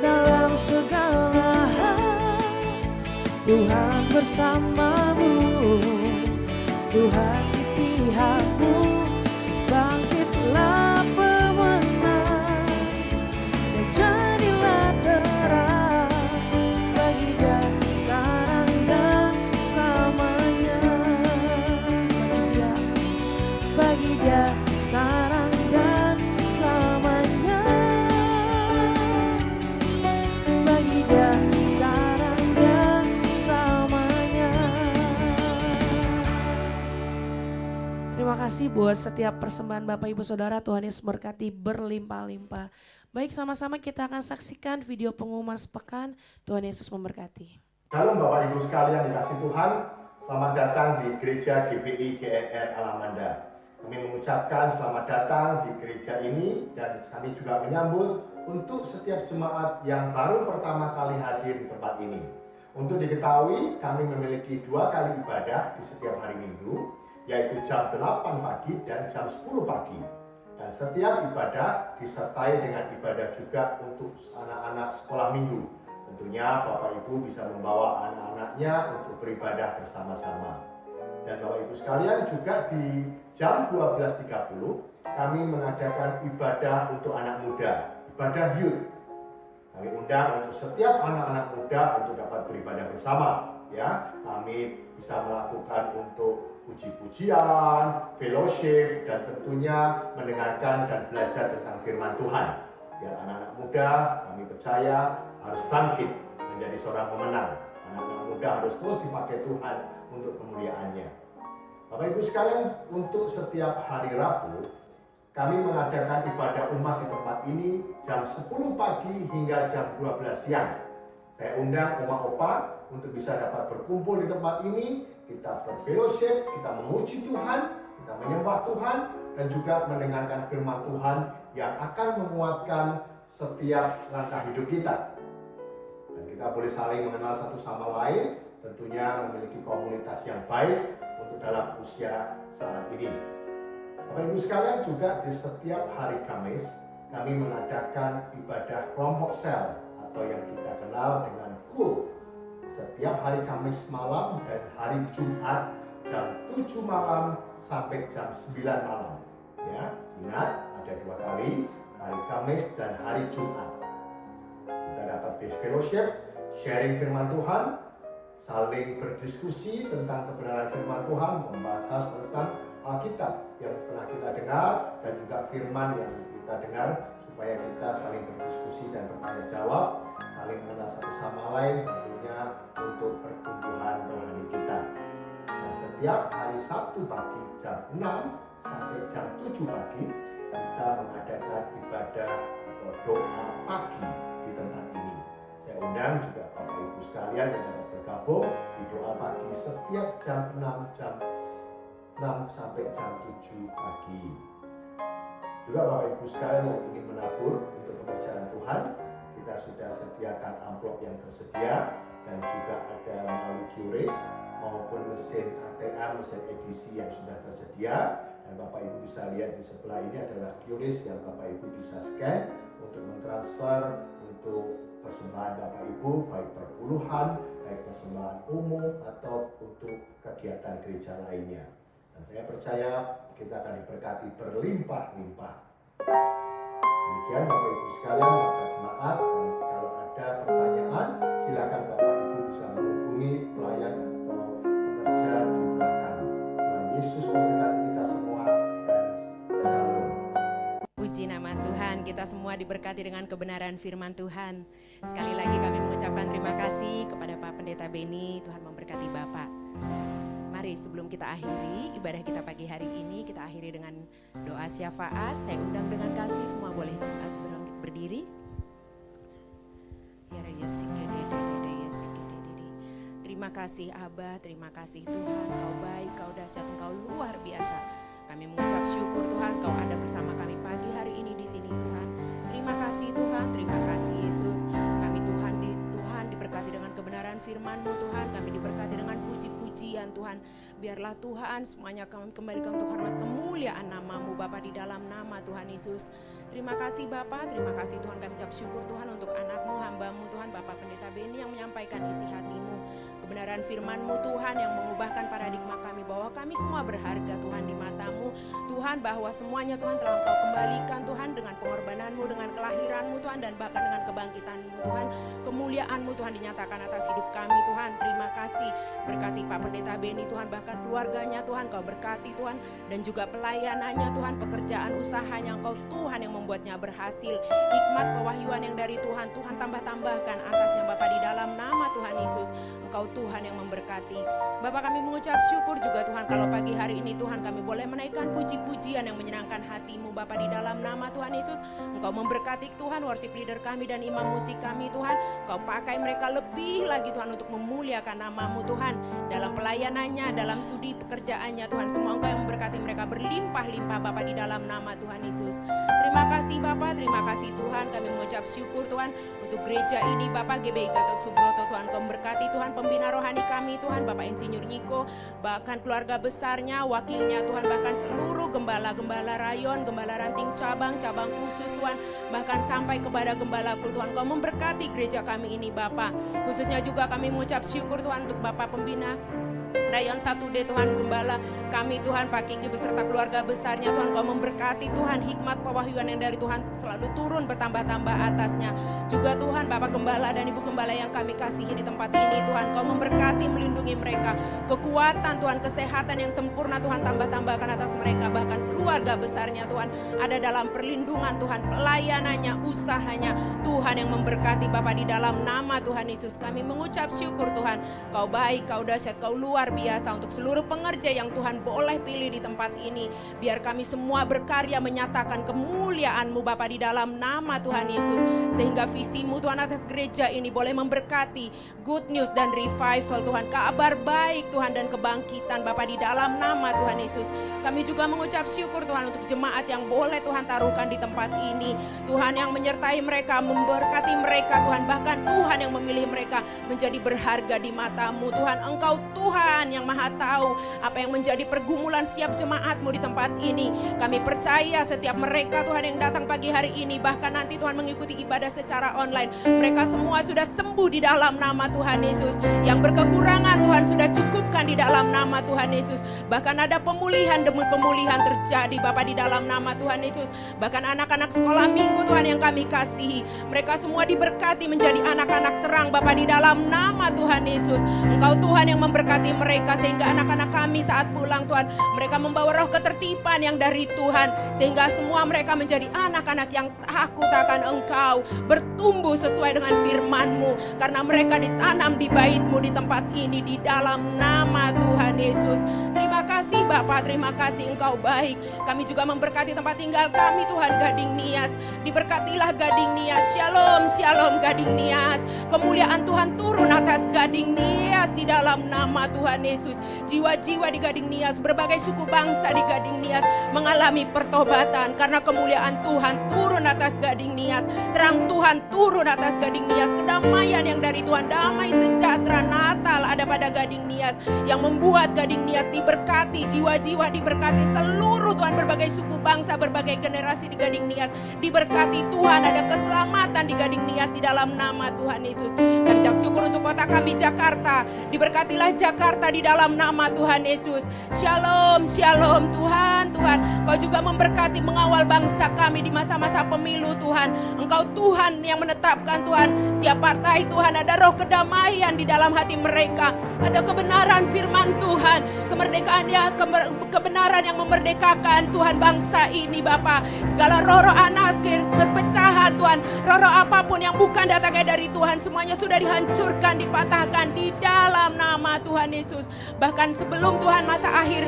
dalam segala hal, Tuhan bersamamu, Tuhan di pihakmu. Bangkitlah pemenang dan jadilah terang bagi dia sekarang dan selamanya. Bagi dia sekarang dan selamanya. Bagi dia sekarang dan selamanya. Terima kasih buat setiap persembahan Bapak Ibu Saudara. Tuhan Yesus berkati berlimpah-limpah. Baik, sama-sama kita akan saksikan video pengumuman sepekan. Tuhan Yesus memberkati. Shalom Bapak Ibu sekalian dikasih Tuhan. Selamat datang di Gereja GBI GNR Alamanda. Kami mengucapkan selamat datang di gereja ini, dan kami juga menyambut untuk setiap jemaat yang baru pertama kali hadir di tempat ini. Untuk diketahui, kami memiliki 2 kali ibadah di setiap hari Minggu, yaitu jam 8 pagi dan jam 10 pagi. Dan setiap ibadah disertai dengan ibadah juga untuk anak-anak sekolah minggu. Tentunya Bapak Ibu bisa membawa anak-anaknya untuk beribadah bersama-sama. Dan Bapak Ibu sekalian, juga di jam 12.30 kami mengadakan ibadah untuk anak muda, ibadah youth. Kami undang untuk setiap anak-anak muda untuk dapat beribadah bersama. Ya, kami bisa melakukan untuk puji-pujian, fellowship, dan tentunya mendengarkan dan belajar tentang firman Tuhan. Biar anak-anak muda, kami percaya, harus bangkit menjadi seorang pemenang. Anak-anak muda harus terus dipakai Tuhan untuk kemuliaannya. Bapak Ibu sekalian, untuk setiap hari Rabu, kami mengadakan ibadah umas di tempat ini jam 10 pagi hingga jam 12 siang. Saya undang Oma Opa untuk bisa dapat berkumpul di tempat ini, kita berfellowship, kita memuji Tuhan, kita menyembah Tuhan, dan juga mendengarkan firman Tuhan yang akan menguatkan setiap langkah hidup kita. Dan kita boleh saling mengenal satu sama lain, tentunya memiliki komunitas yang baik untuk dalam usia saat ini. Bapak Ibu sekalian, juga di setiap hari Kamis kami mengadakan ibadah kelompok sel atau yang kita kenal dengan KUL. Setiap hari Kamis malam dan hari Jumat jam 7 malam sampai jam 9 malam. Ya, ingat ada 2 kali, hari Kamis dan hari Jumat. Kita dapat fellowship, sharing firman Tuhan, saling berdiskusi tentang kebenaran firman Tuhan, membahas tentang Alkitab yang pernah kita dengar dan juga firman yang kita dengar, supaya kita saling berdiskusi dan bertanya jawab, saling mengenal satu sama lain, tentunya untuk pertumbuhan rohani kita. Dan setiap hari Sabtu pagi jam 6 sampai jam 7 pagi kita mengadakan ibadah atau doa pagi di tempat ini. Saya undang juga Bapak Ibu sekalian yang dapat bergabung di doa pagi setiap jam 6 sampai jam 7 pagi. Juga Bapak Ibu sekalian yang ingin menabur untuk pekerjaan Tuhan, kita sudah sediakan amplop yang tersedia dan juga ada melalui QRIS maupun mesin ATM, mesin edisi yang sudah tersedia. Dan Bapak Ibu bisa lihat di sebelah ini adalah QRIS yang Bapak Ibu bisa scan untuk mentransfer untuk persembahan Bapak Ibu, baik perpuluhan, baik persembahan umum atau untuk kegiatan gereja lainnya. Dan saya percaya kita akan diberkati berlimpah-limpah. Demikian Bapak Ibu sekalian, mata jemaat, dan kalau ada pertanyaan silakan Bapak Ibu bisa menghubungi pelayan atau pekerja di belakang. Tuhan Yesus memberkati kita semua dan shalom. Puji nama Tuhan, kita semua diberkati dengan kebenaran firman Tuhan. Sekali lagi kami mengucapkan terima kasih kepada Pak Pendeta Beni. Tuhan memberkati Bapak. Mari sebelum kita akhiri ibadah kita pagi hari ini, kita akhiri dengan doa syafaat. Saya undang dengan kasih, semua boleh cepat berdiri. Terima kasih Abah, terima kasih Tuhan, Kau baik, Kau dahsyat, Engkau luar biasa. Kami mengucap syukur Tuhan, Kau ada bersama kami pagi hari ini di sini Tuhan. Terima kasih Tuhan, terima kasih Yesus. Kami Tuhan diberkati dengan kebenaran firman-Mu Tuhan, kami diberkati dengan puji-pujian Tuhan. Biarlah Tuhan semuanya kami kembalikan untuk hormat kemuliaan nama-Mu Bapa di dalam nama Tuhan Yesus. Terima kasih Bapa, terima kasih Tuhan, kami ucap syukur Tuhan untuk anak-Mu, hamba-Mu Tuhan, Bapak Pendeta Beni yang menyampaikan isi hati-Mu. Kebenaran firman-Mu Tuhan yang mengubahkan paradigma kami bahwa kami semua berharga Tuhan di mata-Mu. Tuhan, bahwa semuanya Tuhan telah Engkau kembalikan Tuhan dengan pengorbanan-Mu, dengan kelahiran-Mu Tuhan, dan bahkan dengan kebangkitan-Mu Tuhan. Kemuliaan-Mu Tuhan dinyatakan atas hidup kami Tuhan. Terima kasih, berkati Pak Pendeta Beni Tuhan, bahkan keluarganya Tuhan Kau berkati Tuhan, dan juga pelayanannya Tuhan, pekerjaan usahanya Engkau Tuhan yang membuatnya berhasil. Hikmat pewahyuan yang dari Tuhan, Tuhan tambah-tambahkan atasnya Bapa di dalam nama Tuhan Yesus. Engkau Tuhan yang memberkati. Bapak, kami mengucap syukur juga Tuhan kalau pagi hari ini Tuhan kami boleh menaikkan puji-pujian yang menyenangkan hati-Mu Bapa di dalam nama Tuhan Yesus. Engkau memberkati Tuhan worship leader kami dan imam musik kami Tuhan. Engkau pakai mereka lebih lagi Tuhan untuk memuliakan nama-Mu Tuhan. Dalam pelayanannya, dalam studi pekerjaannya Tuhan, semua Engkau yang memberkati mereka berlimpah-limpah Bapa di dalam nama Tuhan Yesus. Terima kasih Bapa, terima kasih Tuhan. Kami mengucap syukur Tuhan untuk gereja ini Bapak GBI Gatot Subroto Tuhan. Kau memberkati Tuhan pembina rohani kami Tuhan, Bapak Insinyur Niko, bahkan keluarga besarnya, wakilnya Tuhan, bahkan seluruh gembala-gembala rayon, gembala ranting cabang khusus Tuhan, bahkan sampai kepada gembala kul Tuhan. Kau memberkati gereja kami ini Bapak. Khususnya juga kami mengucap syukur Tuhan untuk Bapak pembina Rayon 1D Tuhan, gembala kami Tuhan, Pak Kiki beserta keluarga besarnya Tuhan. Kau memberkati Tuhan, hikmat pewahyuan yang dari Tuhan selalu turun bertambah-tambah atasnya. Juga Tuhan Bapak Gembala dan Ibu Gembala yang kami kasihi di tempat ini Tuhan, Kau memberkati, melindungi mereka. Kekuatan Tuhan, kesehatan yang sempurna Tuhan tambah-tambahkan atas mereka. Bahkan keluarga besarnya Tuhan ada dalam perlindungan Tuhan, pelayanannya, usahanya Tuhan yang memberkati Bapak di dalam nama Tuhan Yesus. Kami mengucap syukur Tuhan, Kau baik, Kau dahsyat, Kau luar biasa biasa untuk seluruh pengerja yang Tuhan boleh pilih di tempat ini. Biar kami semua berkarya menyatakan kemuliaan-Mu Bapa di dalam nama Tuhan Yesus. Sehingga visi-Mu Tuhan atas gereja ini boleh memberkati good news dan revival Tuhan. Kabar baik Tuhan dan kebangkitan Bapa di dalam nama Tuhan Yesus. Kami juga mengucap syukur Tuhan untuk jemaat yang boleh Tuhan taruhkan di tempat ini. Tuhan yang menyertai mereka, memberkati mereka Tuhan. Bahkan Tuhan yang memilih mereka menjadi berharga di mata-Mu Tuhan. Engkau Tuhan yang maha tahu apa yang menjadi pergumulan setiap jemaat-Mu di tempat ini. Kami percaya setiap mereka Tuhan yang datang pagi hari ini, bahkan nanti Tuhan mengikuti ibadah secara online, mereka semua sudah sembuh di dalam nama Tuhan Yesus. Yang berkekurangan Tuhan sudah cukupkan di dalam nama Tuhan Yesus. Bahkan ada pemulihan demi pemulihan terjadi Bapa di dalam nama Tuhan Yesus. Bahkan anak-anak sekolah minggu Tuhan yang kami kasihi, mereka semua diberkati menjadi anak-anak terang Bapa di dalam nama Tuhan Yesus. Engkau Tuhan yang memberkati mereka sehingga anak-anak kami saat pulang Tuhan, mereka membawa roh ketertiban yang dari Tuhan, sehingga semua mereka menjadi anak-anak yang takut akan Engkau, bertumbuh sesuai dengan firman-Mu, karena mereka ditanam di bait-Mu di tempat ini di dalam nama Tuhan Yesus. Terima kasih Bapa, terima kasih Engkau baik. Kami juga memberkati tempat tinggal kami Tuhan, Gading Nias. Diberkatilah Gading Nias. Shalom, shalom Gading Nias. Kemuliaan Tuhan turun atas Gading Nias di dalam nama Tuhan Yesus. Jiwa-jiwa di Gading Nias, berbagai suku bangsa di Gading Nias mengalami pertobatan karena kemuliaan Tuhan turun atas Gading Nias. Terang Tuhan turun atas Gading Nias. Kedamaian yang dari Tuhan, damai sejahtera Natal ada pada Gading Nias yang membuat Gading Nias diberkati, jiwa-jiwa diberkati, seluruh Tuhan berbagai suku bangsa, berbagai generasi di Gading Nias diberkati Tuhan. Ada keselamatan di Gading Nias di dalam nama Tuhan Yesus. Dan ucap syukur untuk kota kami Jakarta, diberkatilah Jakarta di dalam nama Tuhan Yesus. Shalom, shalom Tuhan. Tuhan, Kau juga memberkati mengawal bangsa kami di masa-masa pemilu Tuhan. Engkau Tuhan yang menetapkan Tuhan setiap partai Tuhan, ada roh kedamaian di dalam hati mereka, ada kebenaran firman Tuhan, kemerdekaan ya, kebenaran yang memerdekakan Tuhan bangsa ini Bapa. Segala roh-roh anarkis, perpecahan Tuhan, roh-roh apapun yang bukan datangnya dari Tuhan, semuanya sudah dihancurkan, dipatahkan di dalam nama Tuhan Yesus. Bahkan sebelum Tuhan masa akhir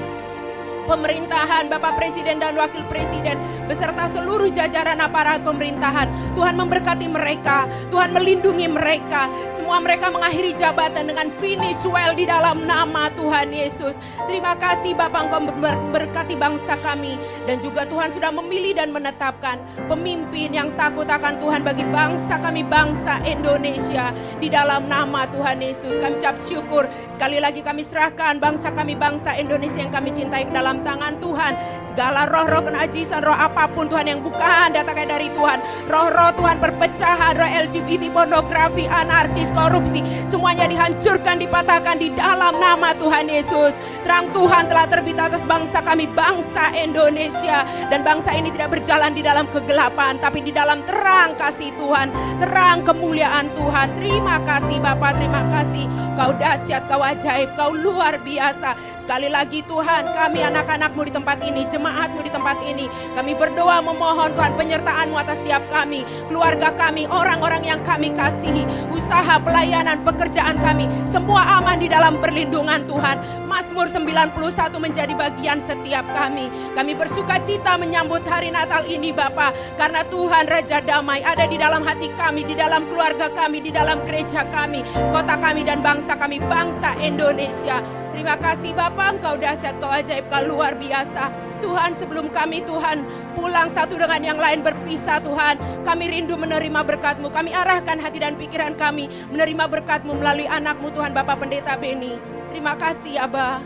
pemerintahan Bapak Presiden dan Wakil Presiden beserta seluruh jajaran aparat pemerintahan, Tuhan memberkati mereka, Tuhan melindungi mereka, semua mereka mengakhiri jabatan dengan finish well di dalam nama Tuhan Yesus. Terima kasih Bapak, Engkau memberkati bangsa kami, dan juga Tuhan sudah memilih dan menetapkan pemimpin yang takut akan Tuhan bagi bangsa kami, bangsa Indonesia di dalam nama Tuhan Yesus. Kami ucap syukur, sekali lagi kami serahkan bangsa kami, bangsa Indonesia yang kami cintai ke dalam tangan Tuhan. Segala roh-roh kenajisan, roh apapun Tuhan yang bukan datangnya dari Tuhan, roh-roh Tuhan perpecahan, roh LGBT, pornografi, anarkis, korupsi, semuanya dihancurkan, dipatahkan di dalam nama Tuhan Yesus. Terang Tuhan telah terbit atas bangsa kami, bangsa Indonesia, dan bangsa ini tidak berjalan di dalam kegelapan, tapi di dalam terang kasih Tuhan, terang kemuliaan Tuhan. Terima kasih Bapa, terima kasih. Kau dahsyat, Kau ajaib, Kau luar biasa. Sekali lagi Tuhan, kami anak-anak-Mu di tempat ini, jemaat-Mu di tempat ini, kami berdoa memohon Tuhan penyertaan-Mu atas setiap kami, keluarga kami, orang-orang yang kami kasihi, usaha, pelayanan, pekerjaan kami, semua aman di dalam perlindungan Tuhan. Mazmur 91 menjadi bagian setiap kami. Kami bersuka cita menyambut hari Natal ini Bapa, karena Tuhan Raja Damai ada di dalam hati kami, di dalam keluarga kami, di dalam gereja kami, kota kami dan bangsa kami, bangsa Indonesia. Terima kasih Bapa, Engkau dahsyat, Kau ajaib, Kau luar biasa. Tuhan, sebelum kami Tuhan pulang satu dengan yang lain berpisah Tuhan, kami rindu menerima berkat-Mu. Kami arahkan hati dan pikiran kami menerima berkat-Mu melalui anak-Mu Tuhan, Bapak Pendeta Beni. Terima kasih Abah.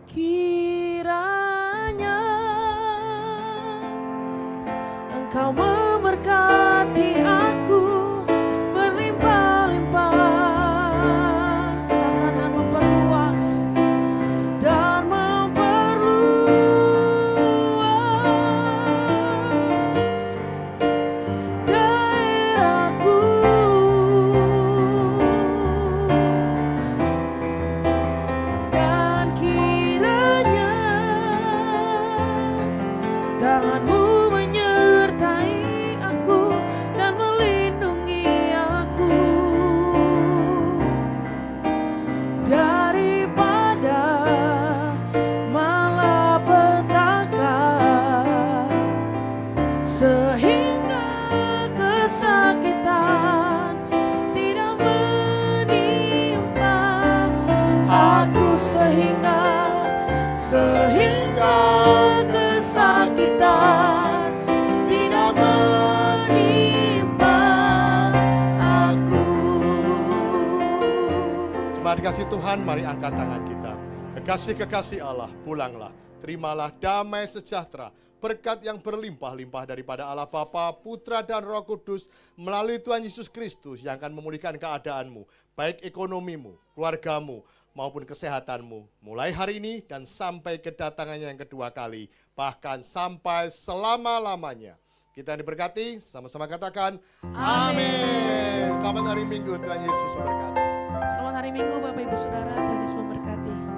Kiranya Engkau memberkati aku berlimpah-limpah, katakan dan memperluas dan memperluas daerahku, dan kiranya sehingga kesakitan tidak menimpa aku. Jemaat kasih Tuhan, mari angkat tangan kita. Kekasih-kekasih Allah, pulanglah. Terimalah damai sejahtera, berkat yang berlimpah-limpah daripada Allah Bapa, Putra, dan Roh Kudus melalui Tuhan Yesus Kristus yang akan memulihkan keadaanmu, baik ekonomimu, keluargamu, maupun kesehatanmu. Mulai hari ini dan sampai kedatangannya yang kedua kali, bahkan sampai selama-lamanya. Kita yang diberkati, sama-sama katakan, Amin. Selamat hari Minggu, Tuhan Yesus memberkati. Selamat hari Minggu Bapak Ibu Saudara, Tuhan Yesus memberkati.